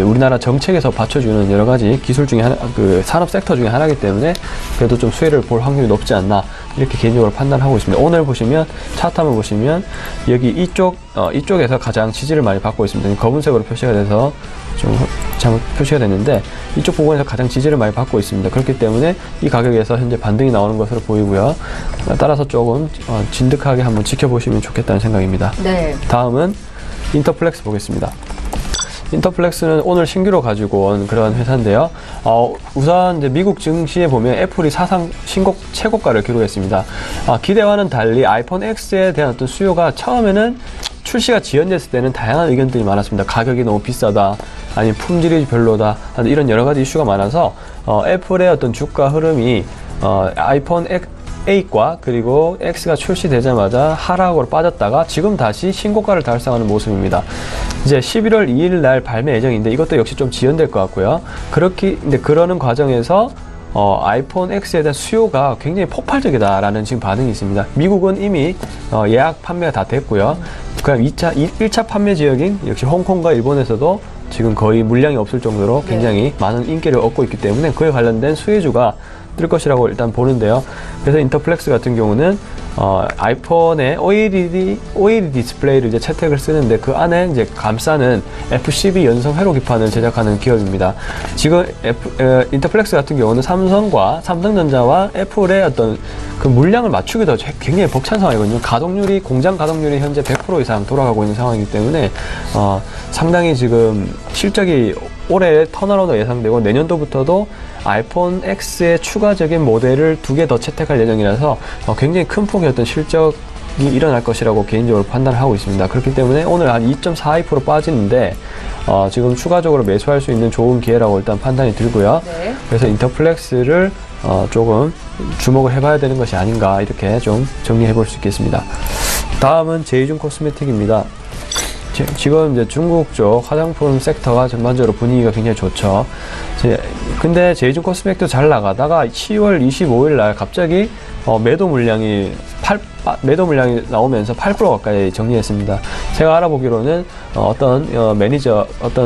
우리나라 정책에서 받쳐주는 여러 가지 기술 중에 하나, 산업 섹터 중에 하나이기 때문에 그래도 좀 수혜를 볼 확률이 높지 않나 이렇게 개인적으로 판단하고 있습니다. 오늘 보시면 차트 한번 보시면 여기 이쪽에서 가장 지지를 많이 받고 있습니다. 검은색으로 표시가 돼서 좀 잘못 표시가 됐는데 이쪽 부분에서 가장 지지를 많이 받고 있습니다. 그렇기 때문에 이 가격에서 현재 반등이 나오는 것으로 보이고요. 따라서 조금 진득하게 한번 지켜보시면 좋겠다는 생각입니다. 네. 다음은 인터플렉스 보겠습니다. 인터플렉스는 오늘 신규로 가지고 온 그런 회사인데요. 우선 이제 미국 증시에 보면 애플이 사상 최고가를 기록했습니다. 기대와는 달리 아이폰 X에 대한 어떤 수요가 처음에는 출시가 지연됐을 때는 다양한 의견들이 많았습니다. 가격이 너무 비싸다, 아니면 품질이 별로다, 이런 여러 가지 이슈가 많아서 애플의 어떤 주가 흐름이 아이폰 8과 그리고 X가 출시되자마자 하락으로 빠졌다가 지금 다시 신고가를 달성하는 모습입니다. 이제 11월 2일 날 발매 예정인데 이것도 역시 좀 지연될 것 같고요. 근데 그러는 과정에서 아이폰 X에 대한 수요가 굉장히 폭발적이다라는 지금 반응이 있습니다. 미국은 이미 예약 판매가 다 됐고요. 그럼 1차 판매 지역인 역시 홍콩과 일본에서도 지금 거의 물량이 없을 정도로 굉장히 많은 인기를 얻고 있기 때문에 그에 관련된 수혜주가 뜰 것이라고 일단 보는데요. 그래서 인터플렉스 같은 경우는 아이폰에 OLED 디스플레이를 이제 채택을 쓰는데 그 안에 이제 감싸는 FCB 연성 회로 기판을 제작하는 기업입니다. 지금 인터플렉스 같은 경우는 삼성전자와 애플의 어떤 그 물량을 맞추기도 굉장히 벅찬 상황이거든요. 공장 가동률이 현재 100% 이상 돌아가고 있는 상황이기 때문에 상당히 지금 실적이 올해 턴어라운드 예상되고 내년도부터도 아이폰 X의 추가적인 모델을 2개 더 채택할 예정이라서 굉장히 큰 폭의 어떤 실적이 일어날 것이라고 개인적으로 판단을 하고 있습니다. 그렇기 때문에 오늘 한 2.42% 빠지는데 지금 추가적으로 매수할 수 있는 좋은 기회라고 일단 판단이 들고요. 네. 그래서 인터플렉스를 조금 주목을 해봐야 되는 것이 아닌가 이렇게 좀 정리해 볼 수 있겠습니다. 다음은 제이준 코스메틱입니다. 지금 이제 중국 쪽 화장품 섹터가 전반적으로 분위기가 굉장히 좋죠. 근데 제이준 코스메틱도 잘 나가다가 10월 25일 날 갑자기 매도 물량이 나오면서 8% 가까이 정리했습니다. 제가 알아보기로는 어떤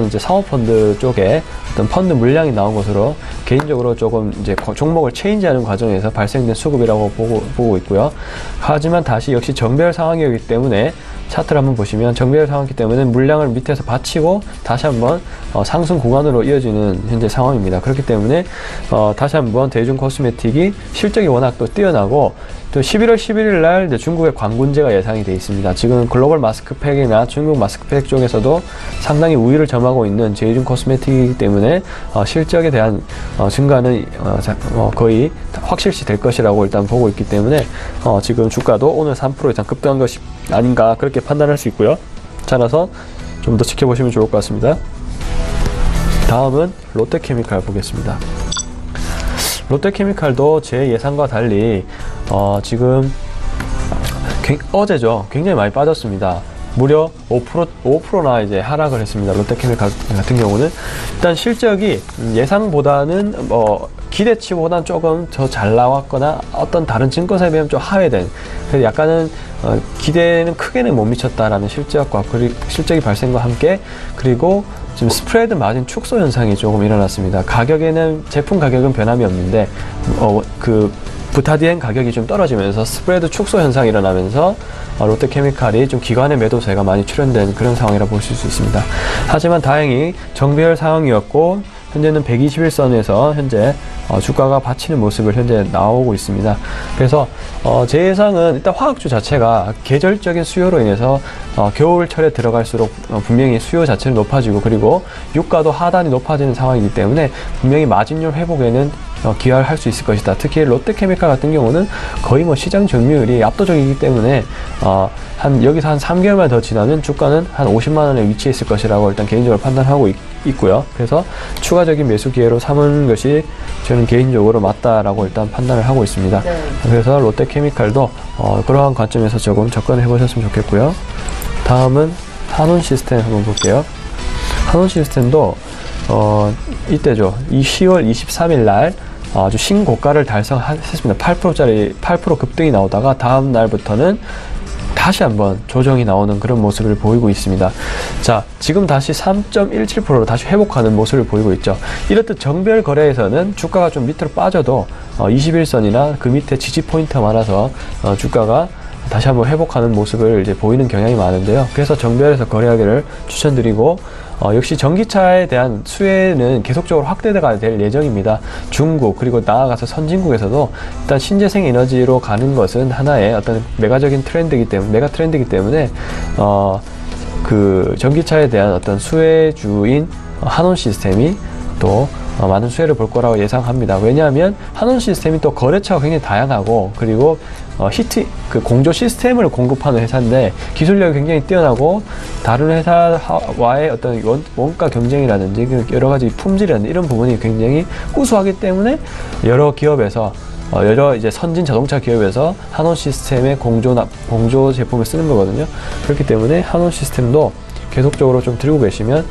이제 사모펀드 쪽에 어떤 펀드 물량이 나온 것으로 개인적으로 조금 이제 종목을 체인지하는 과정에서 발생된 수급이라고 보고 있고요. 하지만 다시 역시 정배열 상황이기 때문에 차트를 한번 보시면 정배열 상황이기 때문에 물량을 밑에서 받치고 다시 한번 상승 구간으로 이어지는 현재 상황입니다. 그렇기 때문에 다시 한번 대중 코스메틱이 실적이 워낙 또 뛰어나고 또 11월 11일 날 중국의 광군제가 예상이 되어 있습니다. 지금 글로벌 마스크팩이나 중국 마스크팩 쪽에서도 상당히 우위를 점하고 있는 제이준 코스메틱이기 때문에 실적에 대한 증가는 거의 확실시 될 것이라고 일단 보고 있기 때문에 지금 주가도 오늘 3% 이상 급등한 것이 아닌가 그렇게 판단할 수 있고요. 따라서 좀 더 지켜보시면 좋을 것 같습니다. 다음은 롯데케미칼 보겠습니다. 롯데케미칼도 제 예상과 달리 지금 어제죠. 굉장히 많이 빠졌습니다. 무려 5%나 이제 하락을 했습니다. 롯데케미칼 같은 경우는 일단 실적이 예상보다는 기대치보다는 조금 더 잘 나왔거나 어떤 다른 증권사에 비하면 좀 하회된, 그래서 약간은 기대는 크게는 못 미쳤다라는 실적이 발생과 함께, 그리고 지금 스프레드 마진 축소 현상이 조금 일어났습니다. 제품 가격은 변함이 없는데 그 부타디엔 가격이 좀 떨어지면서 스프레드 축소 현상이 일어나면서 롯데케미칼이 좀 기관의 매도세가 많이 출현된 그런 상황이라 보실 수 있습니다. 하지만 다행히 정배열 상황이었고 현재는 121선에서 현재 주가가 받치는 모습을 현재 나오고 있습니다. 그래서 제 예상은 일단 화학주 자체가 계절적인 수요로 인해서 겨울철에 들어갈수록 분명히 수요 자체는 높아지고, 그리고 유가도 하단이 높아지는 상황이기 때문에 분명히 마진율 회복에는 기여할 수 있을 것이다. 특히 롯데케미칼 같은 경우는 거의 시장 점유율이 압도적이기 때문에 여기서 한 3개월만 더 지나면 주가는 한 50만 원에 위치해 있을 것이라고 일단 개인적으로 판단하고 있고요. 그래서 추가적인 매수 기회로 삼은 것이 저는 개인적으로 맞다라고 일단 판단을 하고 있습니다. 네. 그래서 롯데케미칼도 그러한 관점에서 조금 접근해 보셨으면 좋겠고요. 다음은 한온시스템 한번 볼게요. 한온시스템도 이때죠. 10월 23일 날 아주 신고가를 달성했습니다. 8% 급등이 나오다가 다음 날부터는 다시 한번 조정이 나오는 그런 모습을 보이고 있습니다. 자, 지금 다시 3.17%로 다시 회복하는 모습을 보이고 있죠. 이렇듯 정배열 거래에서는 주가가 좀 밑으로 빠져도 21선이나 그 밑에 지지 포인트가 많아서 주가가 다시 한번 회복하는 모습을 이제 보이는 경향이 많은데요. 그래서 정배열에서 거래하기를 추천드리고, 역시 전기차에 대한 수혜는 계속적으로 확대가 될 예정입니다. 중국 그리고 나아가서 선진국에서도 일단 신재생 에너지로 가는 것은 하나의 어떤 메가 트렌드이기 때문에 그 전기차에 대한 어떤 수혜주인 한온시스템이 또 많은 수혜를 볼 거라고 예상합니다. 왜냐하면 한온시스템이 또 거래처가 굉장히 다양하고, 그리고 공조 시스템을 공급하는 회사인데 기술력이 굉장히 뛰어나고, 다른 회사와의 어떤 원가 경쟁이라든지 여러 가지 품질이라든지 이런 부분이 굉장히 우수하기 때문에 여러 기업에서 여러 이제 선진 자동차 기업에서 한온 시스템의 공조 제품을 쓰는 거거든요. 그렇기 때문에 한온 시스템도 계속적으로 좀 들고 계시면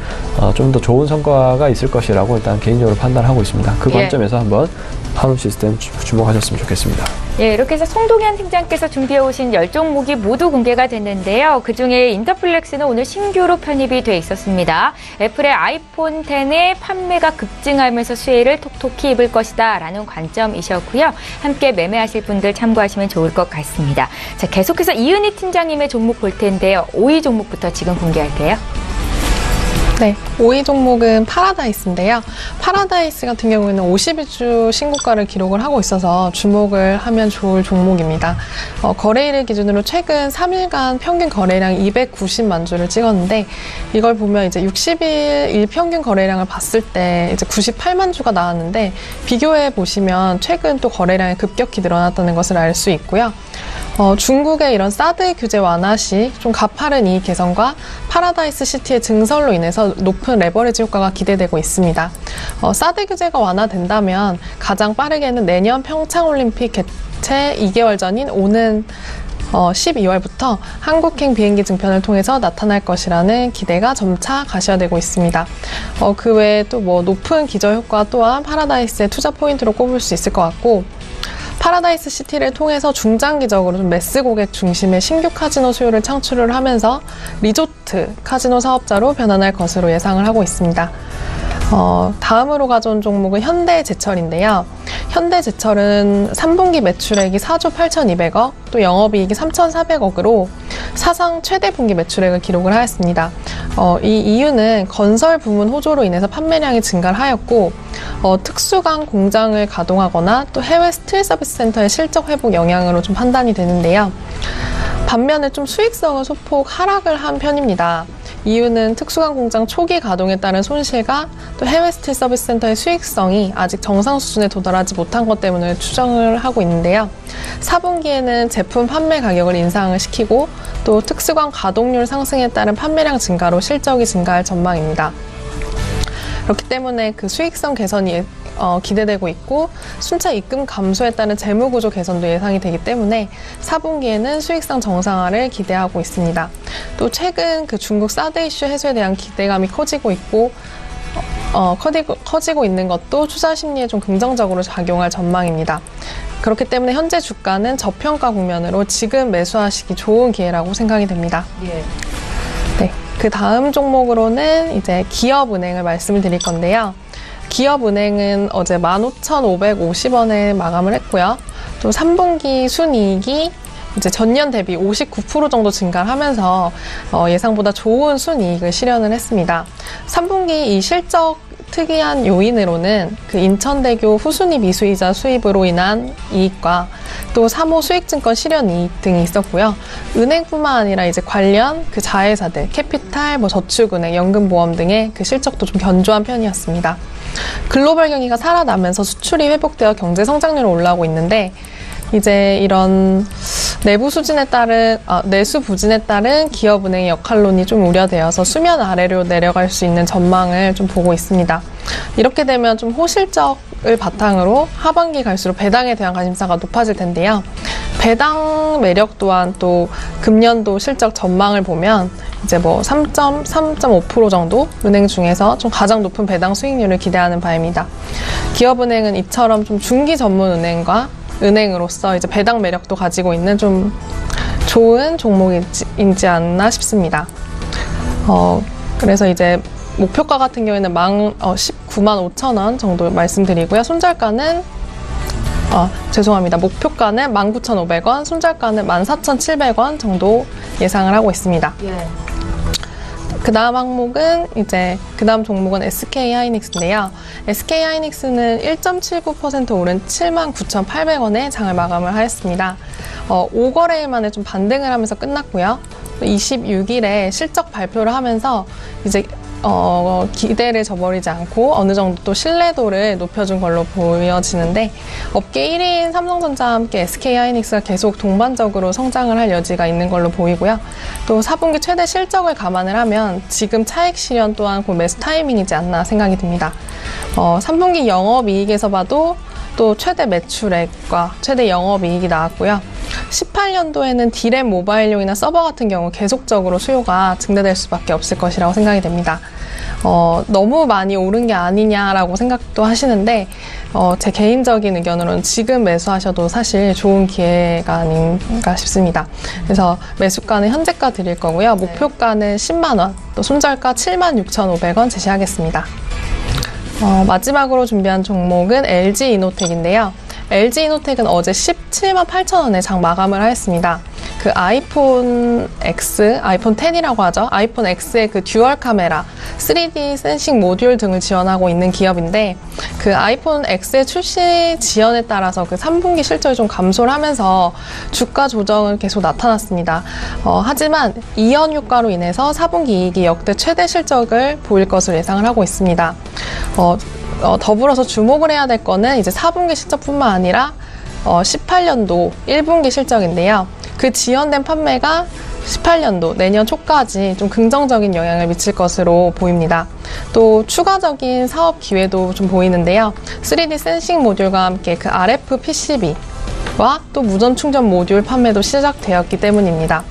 좀 더 좋은 성과가 있을 것이라고 일단 개인적으로 판단하고 있습니다. 그 관점에서 한번 한온 시스템 주목하셨으면 좋겠습니다. 예, 이렇게 해서 송동현 팀장께서 준비해 오신 10종목이 모두 공개가 됐는데요. 그중에 인터플렉스는 오늘 신규로 편입이 돼 있었습니다. 애플의 아이폰 10의 판매가 급증하면서 수혜를 톡톡히 입을 것이다 라는 관점이셨고요. 함께 매매하실 분들 참고하시면 좋을 것 같습니다. 자, 계속해서 이은희 팀장님의 종목 볼 텐데요. 5위 종목부터 지금 공개할게요. 네, 5위 종목은 파라다이스인데요. 파라다이스 같은 경우에는 52주 신고가를 기록을 하고 있어서 주목을 하면 좋을 종목입니다. 거래일을 기준으로 최근 3일간 평균 거래량 290만 주를 찍었는데 이걸 보면 이제 60일 일평균 거래량을 봤을 때 이제 98만 주가 나왔는데 비교해 보시면 최근 또 거래량이 급격히 늘어났다는 것을 알 수 있고요. 중국의 이런 사드 규제 완화 시 좀 가파른 이익 개선과 파라다이스 시티의 증설로 인해서 높은 레버리지 효과가 기대되고 있습니다. 사드 규제가 완화된다면 가장 빠르게는 내년 평창올림픽 개최 2개월 전인 오는 12월부터 한국행 비행기 증편을 통해서 나타날 것이라는 기대가 점차 가시화되고 있습니다. 그 외에 또 뭐 높은 기저효과 또한 파라다이스의 투자 포인트로 꼽을 수 있을 것 같고 파라다이스 시티를 통해서 중장기적으로 좀 매스 고객 중심의 신규 카지노 수요를 창출을 하면서 리조트 카지노 사업자로 변환할 것으로 예상을 하고 있습니다. 다음으로 가져온 종목은 현대제철인데요. 현대제철은 3분기 매출액이 4조 8,200억, 또 영업이익이 3,400억으로 사상 최대 분기 매출액을 기록을 하였습니다. 이 이유는 건설 부문 호조로 인해서 판매량이 증가를 하였고 특수강 공장을 가동하거나 또 해외 스틸 서비스 센터의 실적 회복 영향으로 좀 판단이 되는데요. 반면에 좀 수익성은 소폭 하락을 한 편입니다. 이유는 특수강 공장 초기 가동에 따른 손실과 또 해외 스틸 서비스 센터의 수익성이 아직 정상 수준에 도달하지 못한 것 때문에 추정을 하고 있는데요. 4분기에는 제품 판매 가격을 인상을 시키고 또 특수강 가동률 상승에 따른 판매량 증가로 실적이 증가할 전망입니다. 그렇기 때문에 그 수익성 개선이 기대되고 있고 순차 입금 감소에 따른 재무구조 개선도 예상이 되기 때문에 4분기에는 수익성 정상화를 기대하고 있습니다. 또 최근 그 중국 사드 이슈 해소에 대한 기대감이 커지고 있고 커지고 있는 것도 투자 심리에 좀 긍정적으로 작용할 전망입니다. 그렇기 때문에 현재 주가는 저평가 국면으로 지금 매수하시기 좋은 기회라고 생각이 됩니다. 예. 네, 그 다음 종목으로는 이제 기업은행을 말씀을 드릴 건데요. 기업은행은 어제 15,550원에 마감을 했고요. 또 3분기 순이익이 이제 전년 대비 59% 정도 증가를 하면서 예상보다 좋은 순이익을 실현을 했습니다. 3분기 이 실적 특이한 요인으로는 그 인천대교 후순위 미수이자 수입으로 인한 이익과 또 3호 수익증권 실현 이익 등이 있었고요. 은행뿐만 아니라 이제 관련 그 자회사들, 캐피탈, 저축은행, 연금보험 등의 그 실적도 좀 견조한 편이었습니다. 글로벌 경기가 살아나면서 수출이 회복되어 경제 성장률이 올라오고 있는데 이제 이런 내수 부진에 따른 기업은행의 역할론이 좀 우려되어서 수면 아래로 내려갈 수 있는 전망을 좀 보고 있습니다. 이렇게 되면 좀 호실적을 바탕으로 하반기 갈수록 배당에 대한 관심사가 높아질 텐데요. 배당 매력 또한 또 금년도 실적 전망을 보면 이제 3.5% 정도 은행 중에서 좀 가장 높은 배당 수익률을 기대하는 바입니다. 기업은행은 이처럼 좀 중기 전문 은행으로서 이제 배당 매력도 가지고 있는 좀 좋은 종목이지 않나 싶습니다. 그래서 이제 목표가 같은 경우에는 19만 5천 원 정도 말씀드리고요. 손절가는 목표가는 19,500원, 손절가는 14,700원 정도 예상을 하고 있습니다. 예. 그 다음 종목은 SK 하이닉스인데요. SK 하이닉스는 1.79% 오른 79,800원에 장을 마감을 하였습니다. 5거래일 만에 좀 반등을 하면서 끝났고요. 26일에 실적 발표를 하면서 이제 기대를 저버리지 않고 어느 정도 또 신뢰도를 높여준 걸로 보여지는데 업계 1위인 삼성전자와 함께 SK하이닉스가 계속 동반적으로 성장을 할 여지가 있는 걸로 보이고요. 또 4분기 최대 실적을 감안을 하면 지금 차익 실현 또한 그 매수 타이밍이지 않나 생각이 듭니다. 3분기 영업이익에서 봐도 또 최대 매출액과 최대 영업이익이 나왔고요. 18년도에는 디램 모바일용이나 서버 같은 경우 계속적으로 수요가 증대될 수밖에 없을 것이라고 생각이 됩니다. 너무 많이 오른 게 아니냐라고 생각도 하시는데 제 개인적인 의견으로는 지금 매수하셔도 사실 좋은 기회가 아닌가 싶습니다. 그래서 매수가는 현재가 드릴 거고요. 목표가는 10만 원, 또 손절가 76,500원 제시하겠습니다. 마지막으로 준비한 종목은 LG이노텍인데요. LG이노텍은 어제 17만 8천 원에 장 마감을 하였습니다. 그 아이폰 X, 아이폰 10이라고 하죠. 아이폰 X의 그 듀얼 카메라, 3D 센싱 모듈 등을 지원하고 있는 기업인데 그 아이폰 X의 출시 지연에 따라서 그 3분기 실적이 좀 감소를 하면서 주가 조정은 계속 나타났습니다. 하지만 이연 효과로 인해서 4분기 이익이 역대 최대 실적을 보일 것으로 예상을 하고 있습니다. 더불어서 주목을 해야 될 거는 이제 4분기 실적뿐만 아니라 18년도 1분기 실적인데요. 그 지연된 판매가 18년도 내년 초까지 좀 긍정적인 영향을 미칠 것으로 보입니다. 또 추가적인 사업 기회도 좀 보이는데요. 3D 센싱 모듈과 함께 그 RF PCB와 또 무선 충전 모듈 판매도 시작되었기 때문입니다.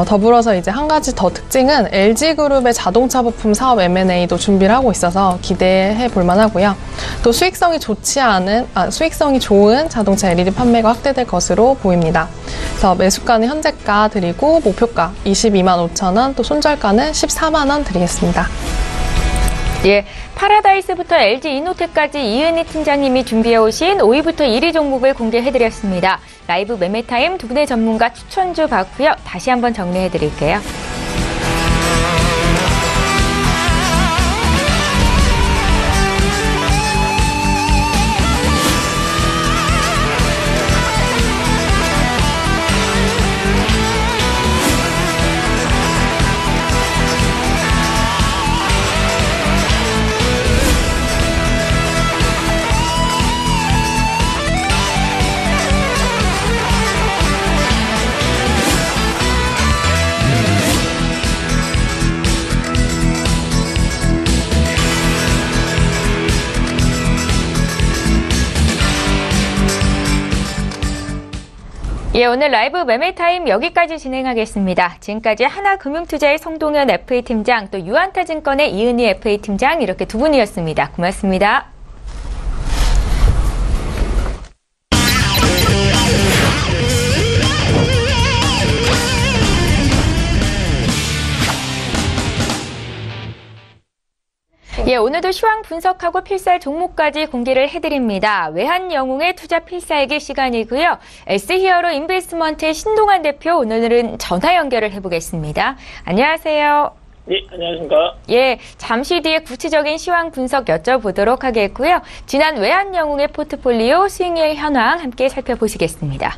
더불어서 이제 한 가지 더 특징은 LG그룹의 자동차 부품 사업 M&A도 준비를 하고 있어서 기대해 볼 만하고요. 또 수익성이 좋은 자동차 LED 판매가 확대될 것으로 보입니다. 그래서 매수가는 현재가 드리고 목표가 22만 5천 원, 또 손절가는 14만 원 드리겠습니다. 예, 파라다이스부터 LG이노텍까지 이은희 팀장님이 준비해오신 5위부터 1위 종목을 공개해드렸습니다. 라이브 매매타임 두 분의 전문가 추천주 받고요. 다시 한번 정리해드릴게요. 예, 오늘 라이브 매매타임 여기까지 진행하겠습니다. 지금까지 하나금융투자의 성동현 FA팀장, 또 유한타증권의 이은희 FA팀장 이렇게 두 분이었습니다. 고맙습니다. 예, 오늘도 시황 분석하고 필살 종목까지 공개를 해드립니다. 외환영웅의 투자 필살기 시간이고요. S히어로 인베스트먼트의 신동환 대표 오늘은 전화 연결을 해보겠습니다. 안녕하세요. 네, 안녕하십니까. 예, 잠시 뒤에 구체적인 시황 분석 여쭤보도록 하겠고요. 지난 외환영웅의 포트폴리오 수익률 현황 함께 살펴보시겠습니다.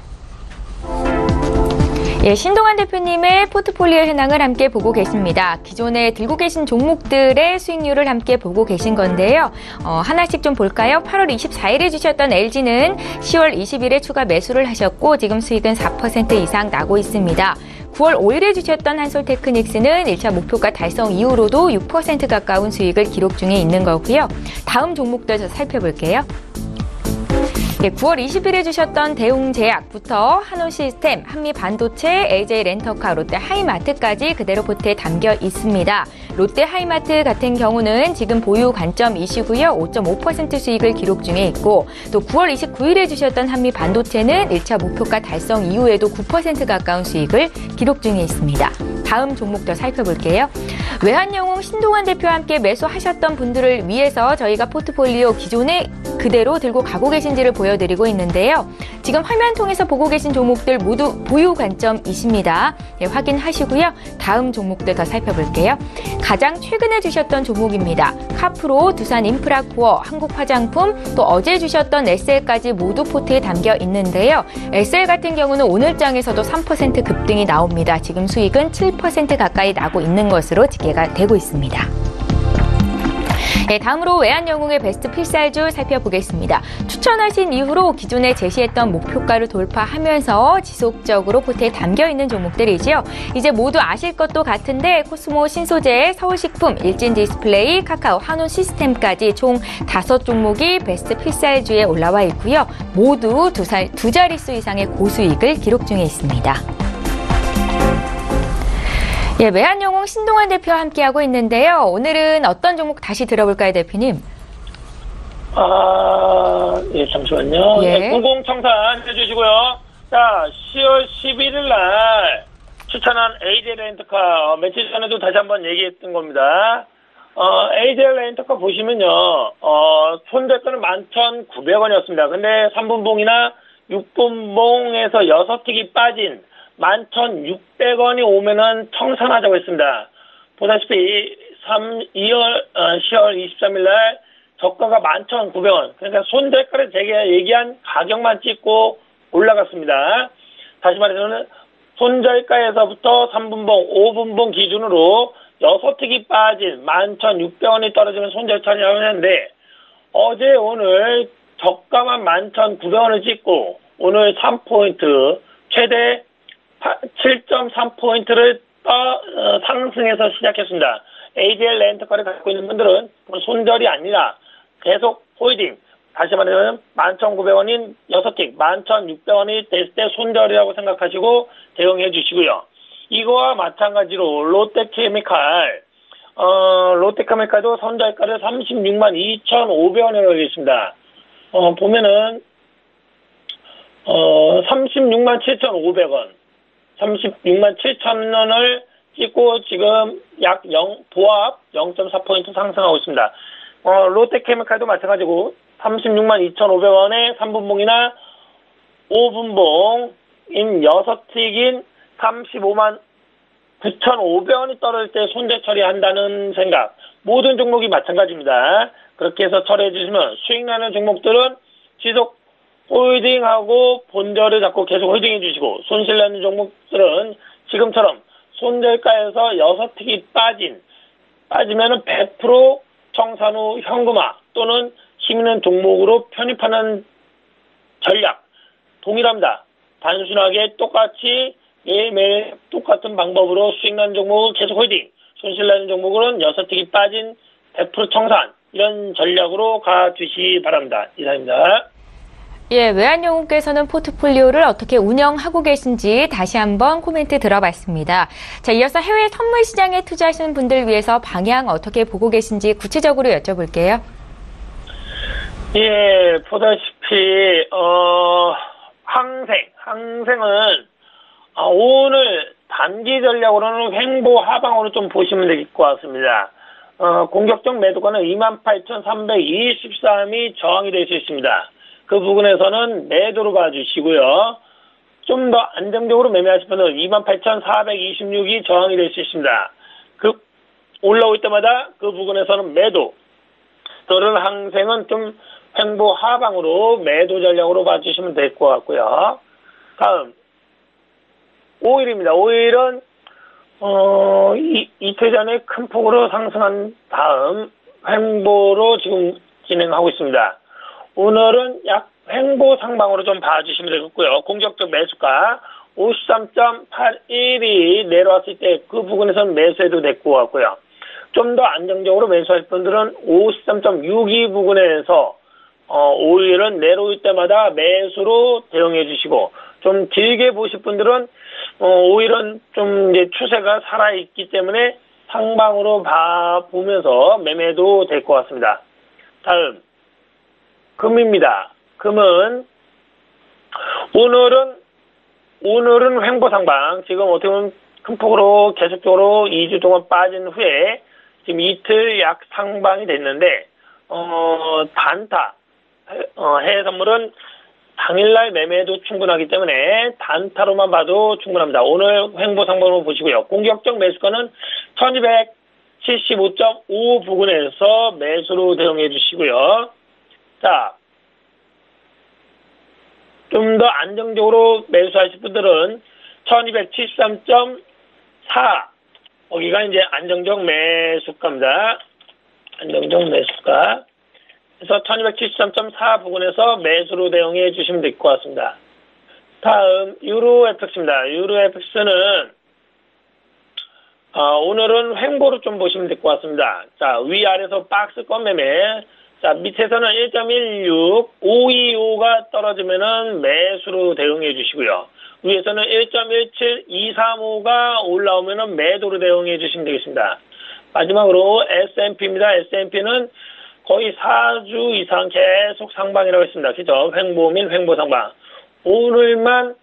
예, 신동환 대표님의 포트폴리오 현황을 함께 보고 계십니다. 기존에 들고 계신 종목들의 수익률을 함께 보고 계신 건데요. 하나씩 좀 볼까요? 8월 24일에 주셨던 LG는 10월 20일에 추가 매수를 하셨고 지금 수익은 4% 이상 나고 있습니다. 9월 5일에 주셨던 한솔테크닉스는 1차 목표가 달성 이후로도 6% 가까운 수익을 기록 중에 있는 거고요. 다음 종목들 살펴볼게요. 네, 9월 20일에 주셨던 대웅제약부터 한온시스템, 한미반도체, LG렌터카, 롯데하이마트까지 그대로 포트에 담겨 있습니다. 롯데하이마트 같은 경우는 지금 보유 관점이시고요. 5.5% 수익을 기록 중에 있고 또 9월 29일에 주셨던 한미반도체는 1차 목표가 달성 이후에도 9% 가까운 수익을 기록 중에 있습니다. 다음 종목도 살펴볼게요. 외환영웅 신동환 대표와 함께 매수하셨던 분들을 위해서 저희가 포트폴리오 기존에 그대로 들고 가고 계신지를 보여드리고 있는데요. 지금 화면 통해서 보고 계신 종목들 모두 보유 관점이십니다. 네, 확인하시고요. 다음 종목들 더 살펴볼게요. 가장 최근에 주셨던 종목입니다. 카프로, 두산인프라코어, 한국화장품, 또 어제 주셨던 SL까지 모두 포트에 담겨 있는데요. SL 같은 경우는 오늘장에서도 3% 급등이 나옵니다. 지금 수익은 7% 가까이 나고 있는 것으로 집계가 되고 있습니다. 네, 다음으로 외환영웅의 베스트 필살주 살펴보겠습니다. 추천하신 이후로 기존에 제시했던 목표가를 돌파하면서 지속적으로 포트에 담겨있는 종목들이지요. 이제 모두 아실 것도 같은데 코스모 신소재, 서울식품, 일진디스플레이, 카카오, 한온 시스템까지 총 5종목이 베스트 필살주에 올라와 있고요. 모두 두 자릿수 이상의 고수익을 기록 중에 있습니다. 예, 외환영웅 신동환 대표와 함께하고 있는데요. 오늘은 어떤 종목 다시 들어볼까요, 대표님? 예, 잠시만요. 예. 공공청산 해주시고요. 자, 10월 11일 날 추천한 AJ 렌터카, 며칠 전에도 다시 한번 얘기했던 겁니다. AJ 렌터카 보시면요, 손절가는 11,900원이었습니다. 근데 3분봉이나 6분봉에서 6틱이 빠진 11,600원이 오면은 청산하자고 했습니다. 보다시피 10월 23일 날 저가가 11,900원. 그러니까 손절가를 제가 얘기한 가격만 찍고 올라갔습니다. 다시 말해서는 손절가에서부터 3분봉, 5분봉 기준으로 6틱이 빠진 11,600원이 떨어지면 손절 처리하고 했는데 어제 오늘 저가만 11,900원을 찍고 오늘 3포인트 최대 7.3포인트를 상승해서 시작했습니다. ADL 렌터카를 갖고 있는 분들은 손절이 아니라 계속 홀딩, 다시 말하면 11,900원인 6틱, 11,600원이 됐을 때 손절이라고 생각하시고 대응해 주시고요. 이거와 마찬가지로 롯데케미칼도 손절가를 36만 2,500원에 올렸습니다. 보면은 36만 7,500원, 36만 7,000원을 찍고 지금 보합 0.4포인트 상승하고 있습니다. 롯데케미칼도 마찬가지고 36만 2,500원에 3분봉이나 5분봉인 6틱인 35만 9,500원이 떨어질 때 손절 처리한다는 생각. 모든 종목이 마찬가지입니다. 그렇게 해서 처리해 주시면 수익 나는 종목들은 지속 홀딩하고 본절을 잡고 계속 홀딩해 주시고, 손실 나는 종목들은 지금처럼 손절가에서 6틱이 빠지면은 100% 청산 후 현금화 또는 힘있는 종목으로 편입하는 전략 동일합니다. 단순하게 똑같이 매일매일 똑같은 방법으로 수익 나는 종목을 계속 홀딩, 손실 나는 종목은 6틱이 빠진 100% 청산, 이런 전략으로 가주시기 바랍니다. 이상입니다. 예, 외환영웅께서는 포트폴리오를 어떻게 운영하고 계신지 다시 한번 코멘트 들어봤습니다. 자, 이어서 해외 선물 시장에 투자하시는 분들 위해서 방향 어떻게 보고 계신지 구체적으로 여쭤볼게요. 예, 보다시피 항생은 오늘 단기 전략으로는 횡보 하방으로 좀 보시면 될 것 같습니다. 공격적 매도가는 28,323이 저항이 될 수 있습니다. 그 부분에서는 매도로 봐주시고요. 좀 더 안정적으로 매매하실 분은 28,426이 저항이 될 수 있습니다. 올라올 때마다 그 부분에서는 매도. 또는 항생은 좀 횡보 하방으로 매도 전략으로 봐주시면 될 것 같고요. 다음 오일입니다. 오일은 이틀 전에 큰 폭으로 상승한 다음 횡보로 지금 진행하고 있습니다. 오늘은 약 횡보 상방으로 좀 봐주시면 되겠고요. 공격적 매수가 53.81이 내려왔을 때 그 부분에서는 매수해도 될 것 같고요. 좀 더 안정적으로 매수할 분들은 53.62 부분에서 오일은 내려올 때마다 매수로 대응해 주시고, 좀 길게 보실 분들은 오일은 좀 이제 추세가 살아있기 때문에 상방으로 보면서 매매도 될 것 같습니다. 다음 금입니다. 금은 오늘은 횡보 상방, 지금 어떻게 보면 큰 폭으로 계속적으로 2주 동안 빠진 후에 지금 이틀 약 상방이 됐는데 단타 해외 선물은 당일날 매매도 충분하기 때문에 단타로만 봐도 충분합니다. 오늘 횡보 상방으로 보시고요. 공격적 매수가는 1275.5 부근에서 매수로 대응해 주시고요. 자, 좀 더 안정적으로 매수하실 분들은 1273.4 거기가 이제 안정적 매수가입니다. 안정적 매수가. 그래서 1273.4 부근에서 매수로 대응해 주시면 될 것 같습니다. 다음 유로 FX입니다. 유로 FX는 오늘은 횡보로 좀 보시면 될 것 같습니다. 자, 위아래에서 박스권 매매. 자, 밑에서는 1.16, 525가 떨어지면은 매수로 대응해 주시고요. 위에서는 1.17, 235가 올라오면은 매도로 대응해 주시면 되겠습니다. 마지막으로 S&P입니다. S&P는 거의 4주 이상 계속 상방이라고 했습니다. 그죠? 횡보 및 횡보 상방. 오늘만,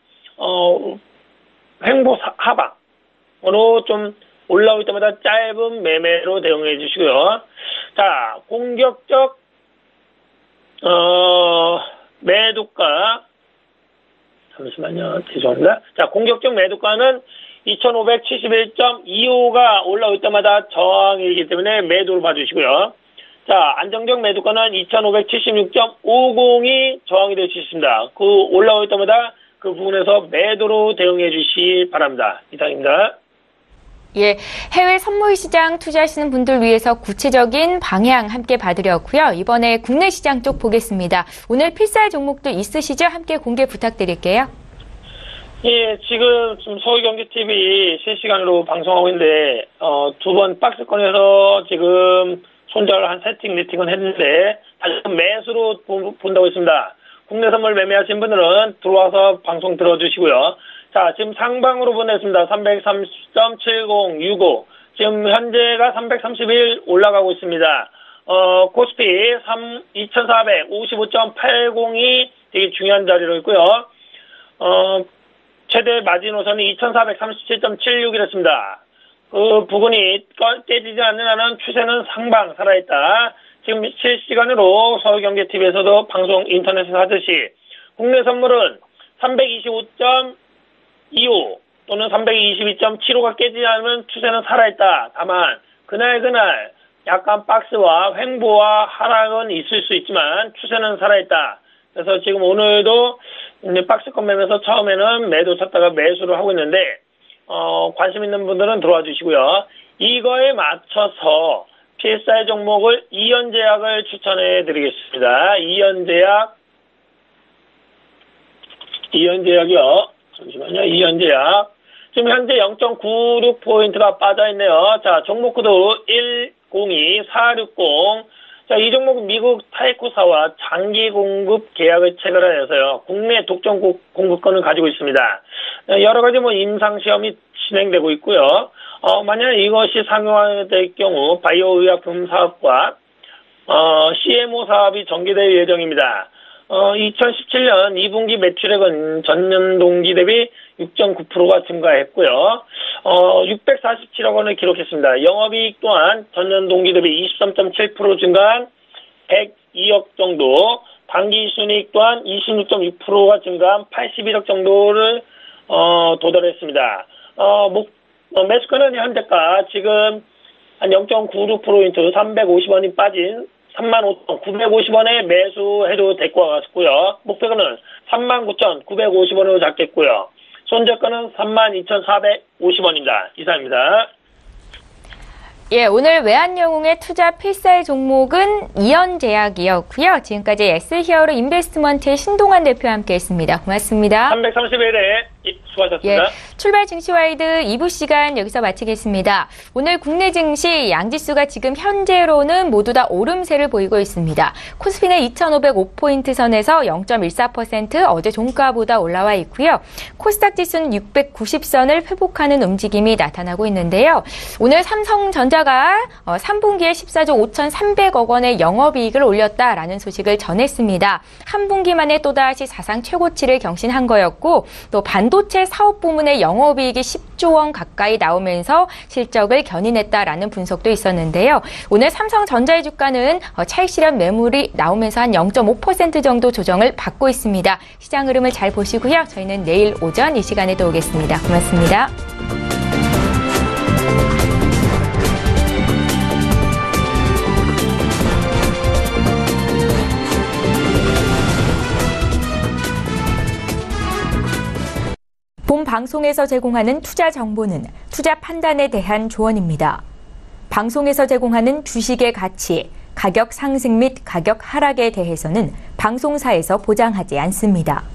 횡보 하방으로 좀 올라올 때마다 짧은 매매로 대응해 주시고요. 자, 공격적, 매도가, 잠시만요. 죄송합니다. 자, 공격적 매도가는 2571.25가 올라올 때마다 저항이기 때문에 매도로 봐주시고요. 자, 안정적 매도가는 2576.50이 저항이 될 수 있습니다. 그 올라올 때마다 그 부분에서 매도로 대응해 주시기 바랍니다. 이상입니다. 예, 해외 선물 시장 투자하시는 분들 위해서 구체적인 방향 함께 봐드렸고요. 이번에 국내 시장 쪽 보겠습니다. 오늘 필살 종목도 있으시죠? 함께 공개 부탁드릴게요. 예, 지금 서울경제TV 실시간으로 방송하고 있는데, 두 번 박스권에서 지금 손절 한 세팅, 미팅은 했는데, 다시 매수로 본다고 했습니다. 국내 선물 매매하신 분들은 들어와서 방송 들어주시고요. 자, 지금 상방으로 보냈습니다. 330.7065. 지금 현재가 331 올라가고 있습니다. 코스피 2455.80이 되게 중요한 자리로 있고요. 최대 마지노선이 2437.76이랬습니다. 그 부분이 깨지지 않는 한은 추세는 상방 살아있다. 지금 실시간으로 서울경제TV에서도 방송 인터넷에서 하듯이 국내 선물은 325.25 또는 322.75가 깨지지 않으면 추세는 살아있다. 다만 그날 약간 박스와 횡보와 하락은 있을 수 있지만 추세는 살아있다. 그래서 지금 오늘도 이제 박스권 매면서 처음에는 매도 쳤다가 매수를 하고 있는데 관심 있는 분들은 들어와 주시고요. 이거에 맞춰서 PSI 종목을 이연제약을 추천해 드리겠습니다. 이연제약이요. 잠시만요. 이연제약. 지금 현재 0.96포인트가 빠져있네요. 자, 종목코드 102460. 자, 이 종목은 미국 타이코사와 장기 공급 계약을 체결하여서요. 국내 독점 공급권을 가지고 있습니다. 여러 가지 임상시험이 진행되고 있고요. 만약 이것이 상용화될 경우 바이오 의약품 사업과 CMO 사업이 전개될 예정입니다. 2017년 2분기 매출액은 전년 동기 대비 6.9%가 증가했고요. 647억 원을 기록했습니다. 영업이익 또한 전년 동기 대비 23.7% 증가한 102억 정도, 당기순이익 또한 26.6%가 증가한 81억 정도를 도달했습니다. 매수가는 현재가 지금 한 0.96%, 350원이 빠진 35,950원에 매수해도 될 것 같고요. 목표가는 39,950원으로 잡겠고요. 손절가는 32,450원입니다. 이상입니다. 예, 오늘 외환영웅의 투자 필살 종목은 이연제약이었고요. 지금까지 엑스히어로 인베스트먼트의 신동환 대표와 함께했습니다. 고맙습니다. 331회 수고하셨습니다. 예, 출발 증시와이드 2부 시간 여기서 마치겠습니다. 오늘 국내 증시 양지수가 지금 현재로는 모두 다 오름세를 보이고 있습니다. 코스피는 2,505포인트 선에서 0.14% 어제 종가보다 올라와 있고요. 코스닥 지수는 690선을 회복하는 움직임이 나타나고 있는데요. 오늘 삼성전자가 3분기에 14조 5,300억 원의 영업이익을 올렸다라는 소식을 전했습니다. 한 분기 만에 또다시 사상 최고치를 경신한 거였고, 또 반도체 사업 부문의 영업이익이 10조 원 가까이 나오면서 실적을 견인했다라는 분석도 있었는데요. 오늘 삼성전자의 주가는 차익 실현 매물이 나오면서 한 0.5% 정도 조정을 받고 있습니다. 시장 흐름을 잘 보시고요. 저희는 내일 오전 이 시간에 또 오겠습니다. 고맙습니다. 본 방송에서 제공하는 투자 정보는 투자 판단에 대한 조언입니다. 방송에서 제공하는 주식의 가치, 가격 상승 및 가격 하락에 대해서는 방송사에서 보장하지 않습니다.